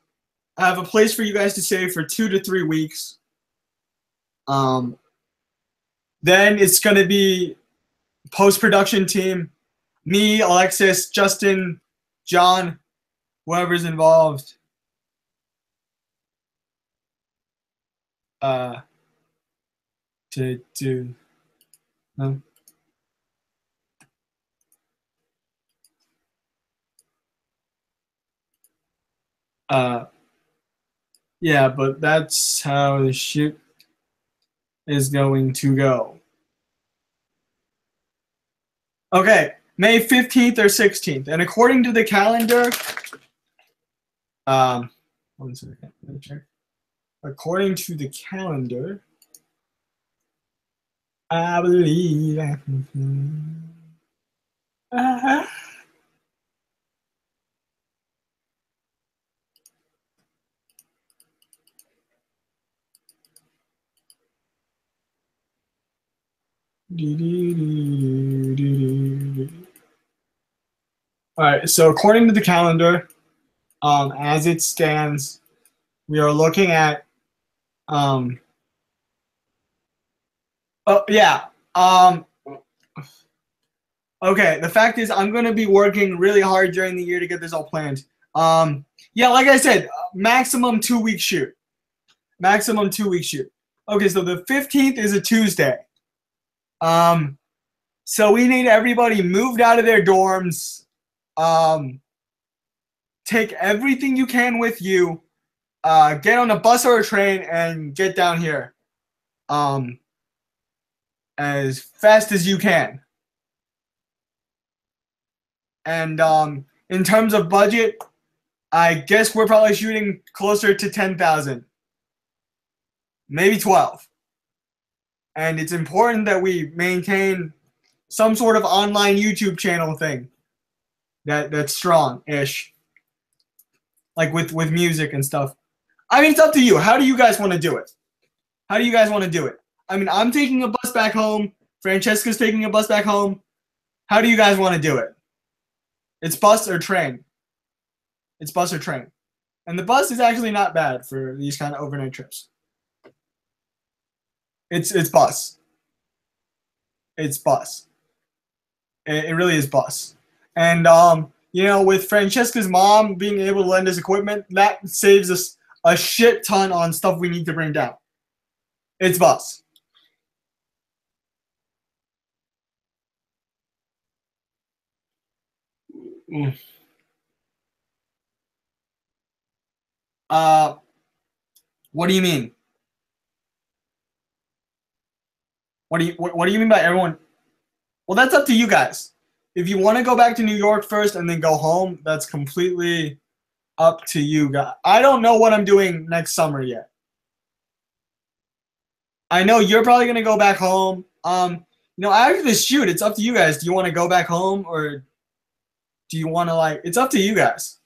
have a place for you guys to stay for 2 to 3 weeks. Then it's going to be post-production team, me, Alexis, Justin, John, whoever's involved. Yeah, but that's how the shoot is going to go. Okay, May 15th or 16th. And according to the calendar, 1 second, let me check. According to the calendar, I believe I can. All right, so according to the calendar, as it stands, we are looking at okay, the fact is I'm going to be working really hard during the year to get this all planned. Yeah, like I said, maximum 2-week shoot. maximum 2-week shoot. Okay, so the 15th is a Tuesday. So we need everybody moved out of their dorms. Take everything you can with you. Get on a bus or a train and get down here. As fast as you can. And in terms of budget, I guess we're probably shooting closer to 10,000, maybe 12. And it's important that we maintain some sort of online YouTube channel thing that's strong-ish, like with music and stuff. I mean, it's up to you. How do you guys want to do it? How do you guys want to do it? I mean, I'm taking a bus back home. Francesca's taking a bus back home. How do you guys want to do it? It's bus or train. It's bus or train. And the bus is actually not bad for these kind of overnight trips. It's bus. It's bus. It really is bus. And you know, with Francesca's mom being able to lend us equipment, that saves us a shit ton on stuff we need to bring down. It's bus. What do you mean? What do you mean by everyone? Well, that's up to you guys. If you want to go back to New York first and then go home, that's completely up to you guys. I don't know what I'm doing next summer yet. I know you're probably gonna go back home. You know, after the shoot, it's up to you guys. Do you want to go back home or do you want to like? It's up to you guys.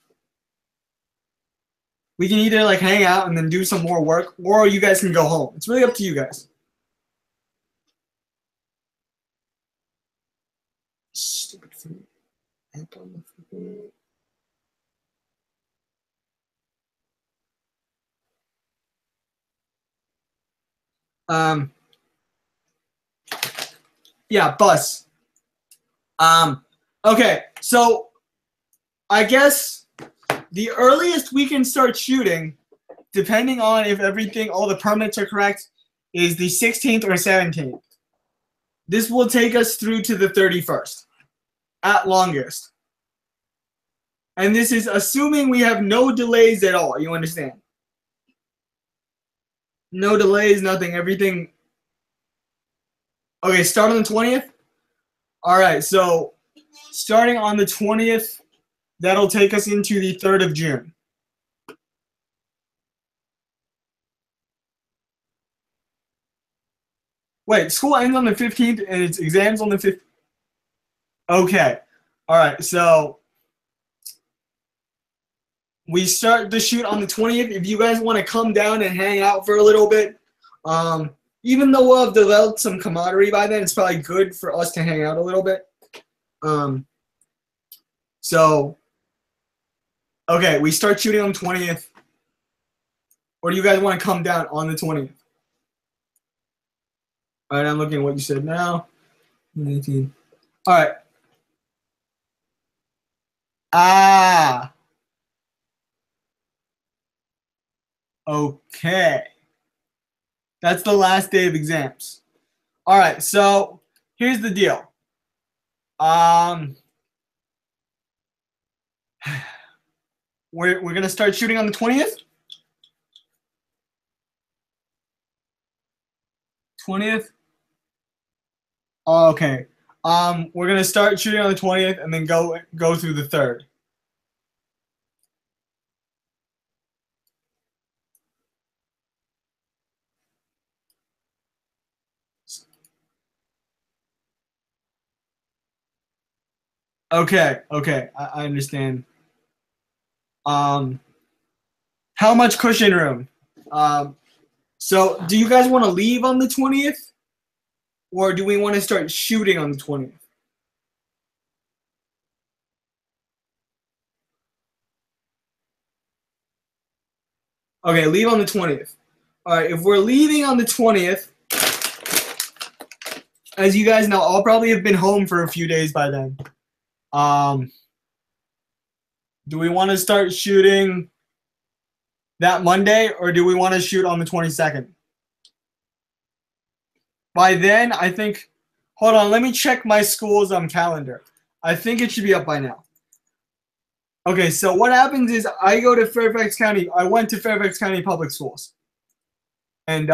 We can either like hang out and then do some more work, or you guys can go home. It's really up to you guys. Stupid food. Yeah, bus. Okay, so I guess the earliest we can start shooting, depending on if all the permits are correct, is the 16th or 17th. This will take us through to the 31st, at longest. And this is assuming we have no delays at all, you understand? No delays, nothing, everything. Okay, start on the 20th? All right, so starting on the 20th, that'll take us into the 3rd of June. Wait, school ends on the 15th and its exams on the 15th? Okay. All right, so we start the shoot on the 20th. If you guys want to come down and hang out for a little bit, even though we'll have developed some camaraderie by then, it's probably good for us to hang out a little bit. So, okay, we start shooting on the 20th. Or do you guys want to come down on the 20th? All right, I'm looking at what you said now. 19. All right. Okay. That's the last day of exams. All right, so here's the deal. We're gonna start shooting on the 20th. 20th. Okay. We're gonna start shooting on the 20th and then go through the 3rd. Okay, I understand. How much cushion room? So do you guys want to leave on the 20th? Or do we want to start shooting on the 20th? Okay, leave on the 20th. All right, if we're leaving on the 20th, as you guys know, I'll probably have been home for a few days by then. Do we want to start shooting that Monday, or do we want to shoot on the 22nd? By then, I think. Hold on, let me check my school's calendar. I think it should be up by now. Okay, so what happens is I go to Fairfax County. I went to Fairfax County Public Schools, and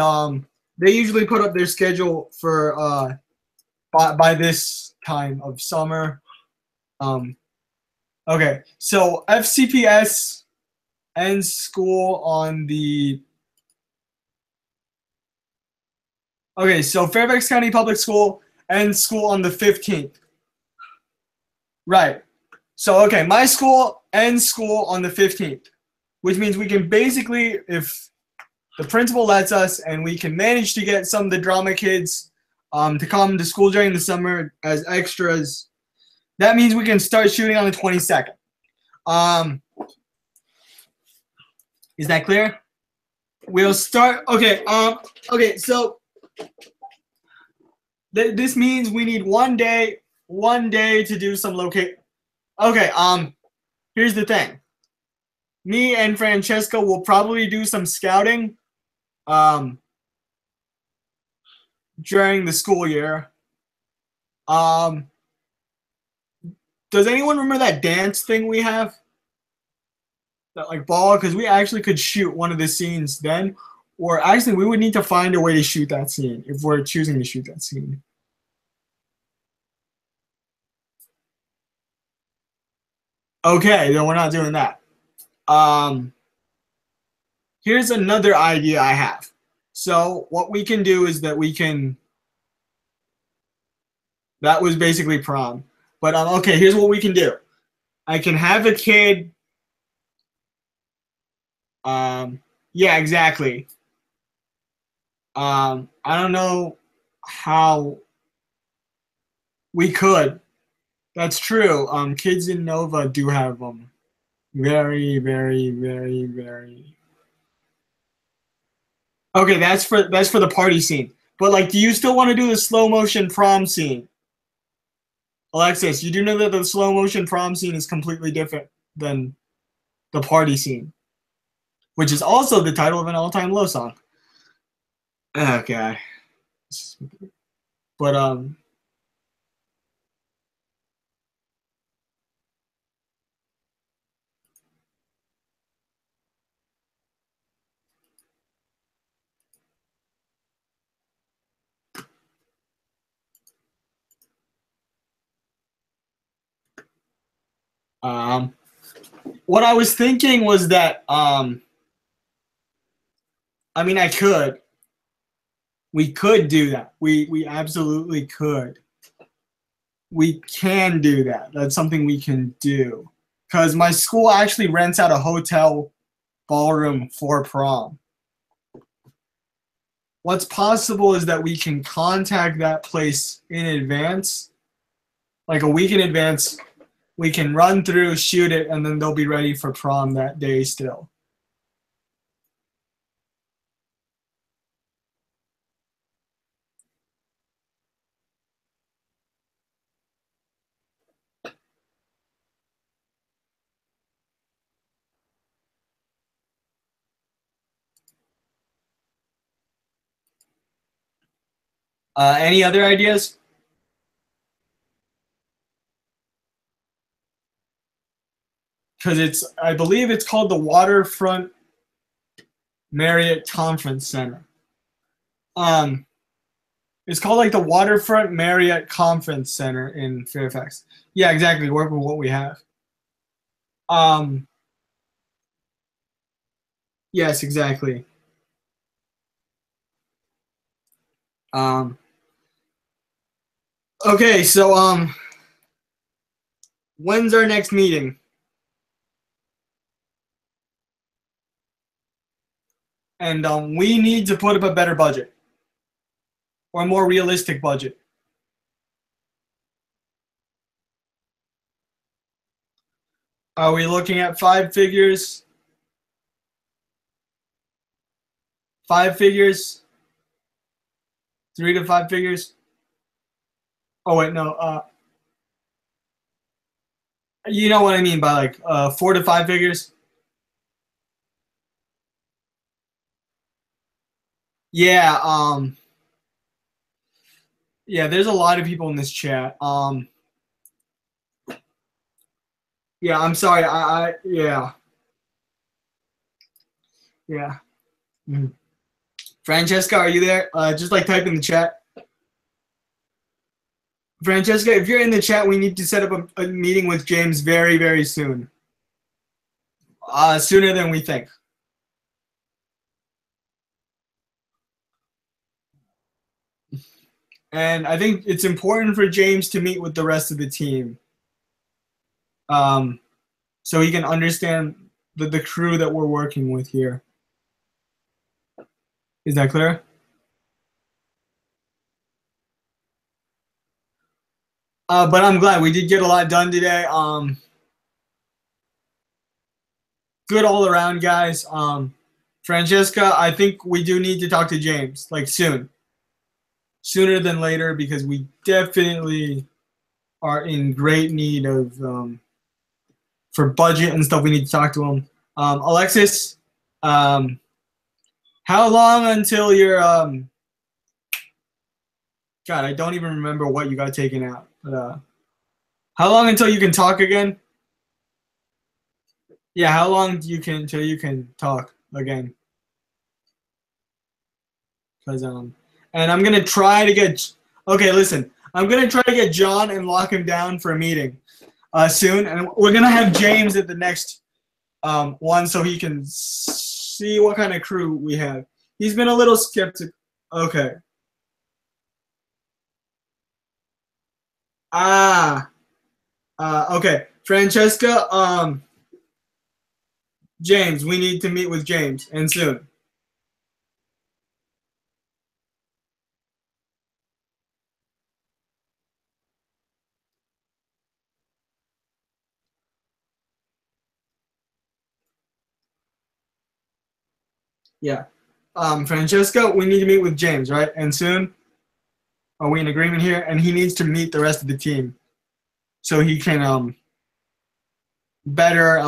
they usually put up their schedule for by this time of summer. Okay, so FCPS ends school on the. Okay, so Fairfax County Public School ends school on the 15th. Right. So, okay, my school ends school on the 15th, which means we can basically, if the principal lets us and we can manage to get some of the drama kids to come to school during the summer as extras, that means we can start shooting on the 22nd. Is that clear? We'll start. Okay. Okay. So this means we need one day to do some locate. Okay. Here's the thing. Me and Francesca will probably do some scouting during the school year. Does anyone remember that dance thing we have? That like ball? Because we actually could shoot one of the scenes then. Or actually, we would need to find a way to shoot that scene if we're choosing to shoot that scene. Okay, then we're not doing that. Here's another idea I have. So what we can do is that we can. That was basically prom. But okay, here's what we can do. I can have a kid. Yeah, exactly. I don't know how we could. That's true. Kids in Nova do have very, very, very, very. Okay, that's for the party scene. But like, do you still want to do the slow motion prom scene? Alexis, you do know that the slow motion prom scene is completely different than the party scene, which is also the title of an all-time low song. Okay. But what I was thinking was that I mean we could do that. We absolutely could. We can do that. That's something we can do. Because my school actually rents out a hotel ballroom for prom. What's possible is that we can contact that place in advance, like a week in advance. We can run through, shoot it, and then they'll be ready for prom that day still. Any other ideas? Because I believe it's called the Waterfront Marriott Conference Center. It's called like the Waterfront Marriott Conference Center in Fairfax. Yeah, exactly. Work with what we have. Yes, exactly. Okay, so when's our next meeting? And we need to put up a better budget or a more realistic budget. Are we looking at 5 figures? 5 figures? 3 to 5 figures? Oh wait, no. You know what I mean by like 4 to 5 figures? Yeah, yeah, there's a lot of people in this chat. Yeah, I'm sorry. Yeah, yeah. Mhm. Francesca, are you there? Just like type in the chat. Francesca, if you're in the chat, we need to set up a meeting with James very, very soon. Sooner than we think. And I think it's important for James to meet with the rest of the team, so he can understand the crew that we're working with here. Is that clear? But I'm glad we did get a lot done today. Good all around, guys. Francesca, I think we do need to talk to James, like soon. Sooner than later, because we definitely are in great need of, for budget and stuff, we need to talk to him. Alexis, how long until your, God, I don't even remember what you got taken out. But how long until you can talk again? Yeah, how long do you can until you can talk again? Because and I'm gonna try to get. Okay, listen, I'm gonna try to get John and lock him down for a meeting soon, and we're gonna have James at the next one so he can see what kind of crew we have. He's been a little skeptical. Okay. Ah. Okay. Francesca. James, we need to meet with James and soon. Yeah. Francesca, we need to meet with James, right? And soon. Are we in agreement here? And he needs to meet the rest of the team so he can better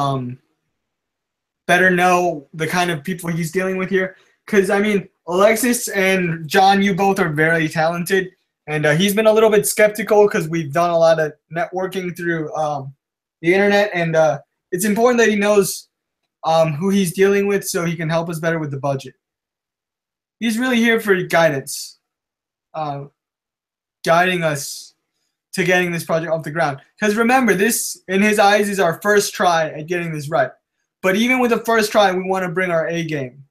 better know the kind of people he's dealing with here. Because I mean, Alexis and John, you both are very talented, and he's been a little bit skeptical because we've done a lot of networking through the internet, and it's important that he knows who he's dealing with so he can help us better with the budget. He's really here for guidance, guiding us to getting this project off the ground. Because remember, this, in his eyes, is our first try at getting this right. But even with the first try, we want to bring our A game.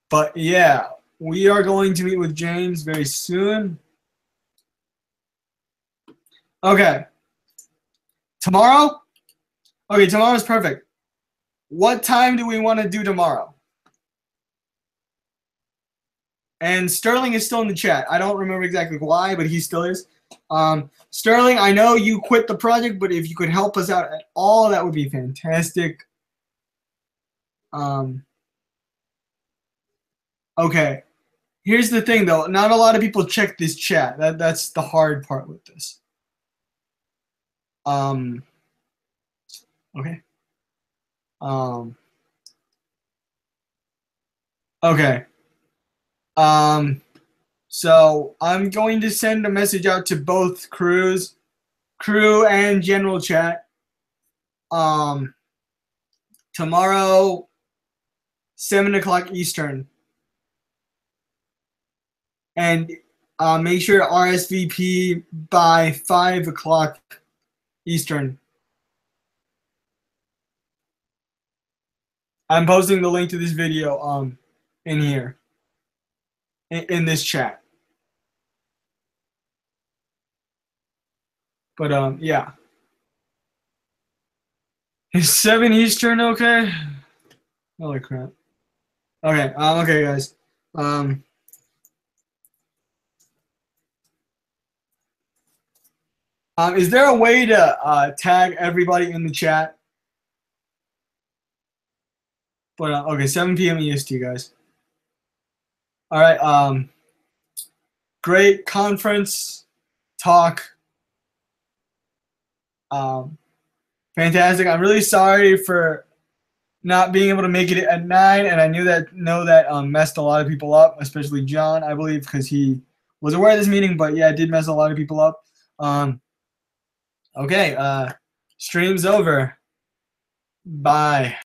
But yeah, we are going to meet with James very soon. Okay. Tomorrow? Okay, tomorrow's perfect. What time do we want to do tomorrow? And Sterling is still in the chat. I don't remember exactly why, but he still is. Sterling, I know you quit the project, but if you could help us out at all, that would be fantastic. Okay. Here's the thing, though. Not a lot of people check this chat. That's the hard part with this. Okay. Okay. So I'm going to send a message out to both crew and general chat. Tomorrow, 7 o'clock Eastern. And make sure to RSVP by 5 o'clock Eastern. I'm posting the link to this video in here, in this chat. But yeah. Is 7 Eastern okay? Holy crap. Okay, okay guys. Is there a way to tag everybody in the chat? But okay, 7 p.m. EST, guys. All right. Great conference talk. Fantastic. I'm really sorry for not being able to make it at 9, and I know that messed a lot of people up, especially John, I believe, because he was aware of this meeting. But yeah, it did mess a lot of people up. Okay. Stream's over. Bye.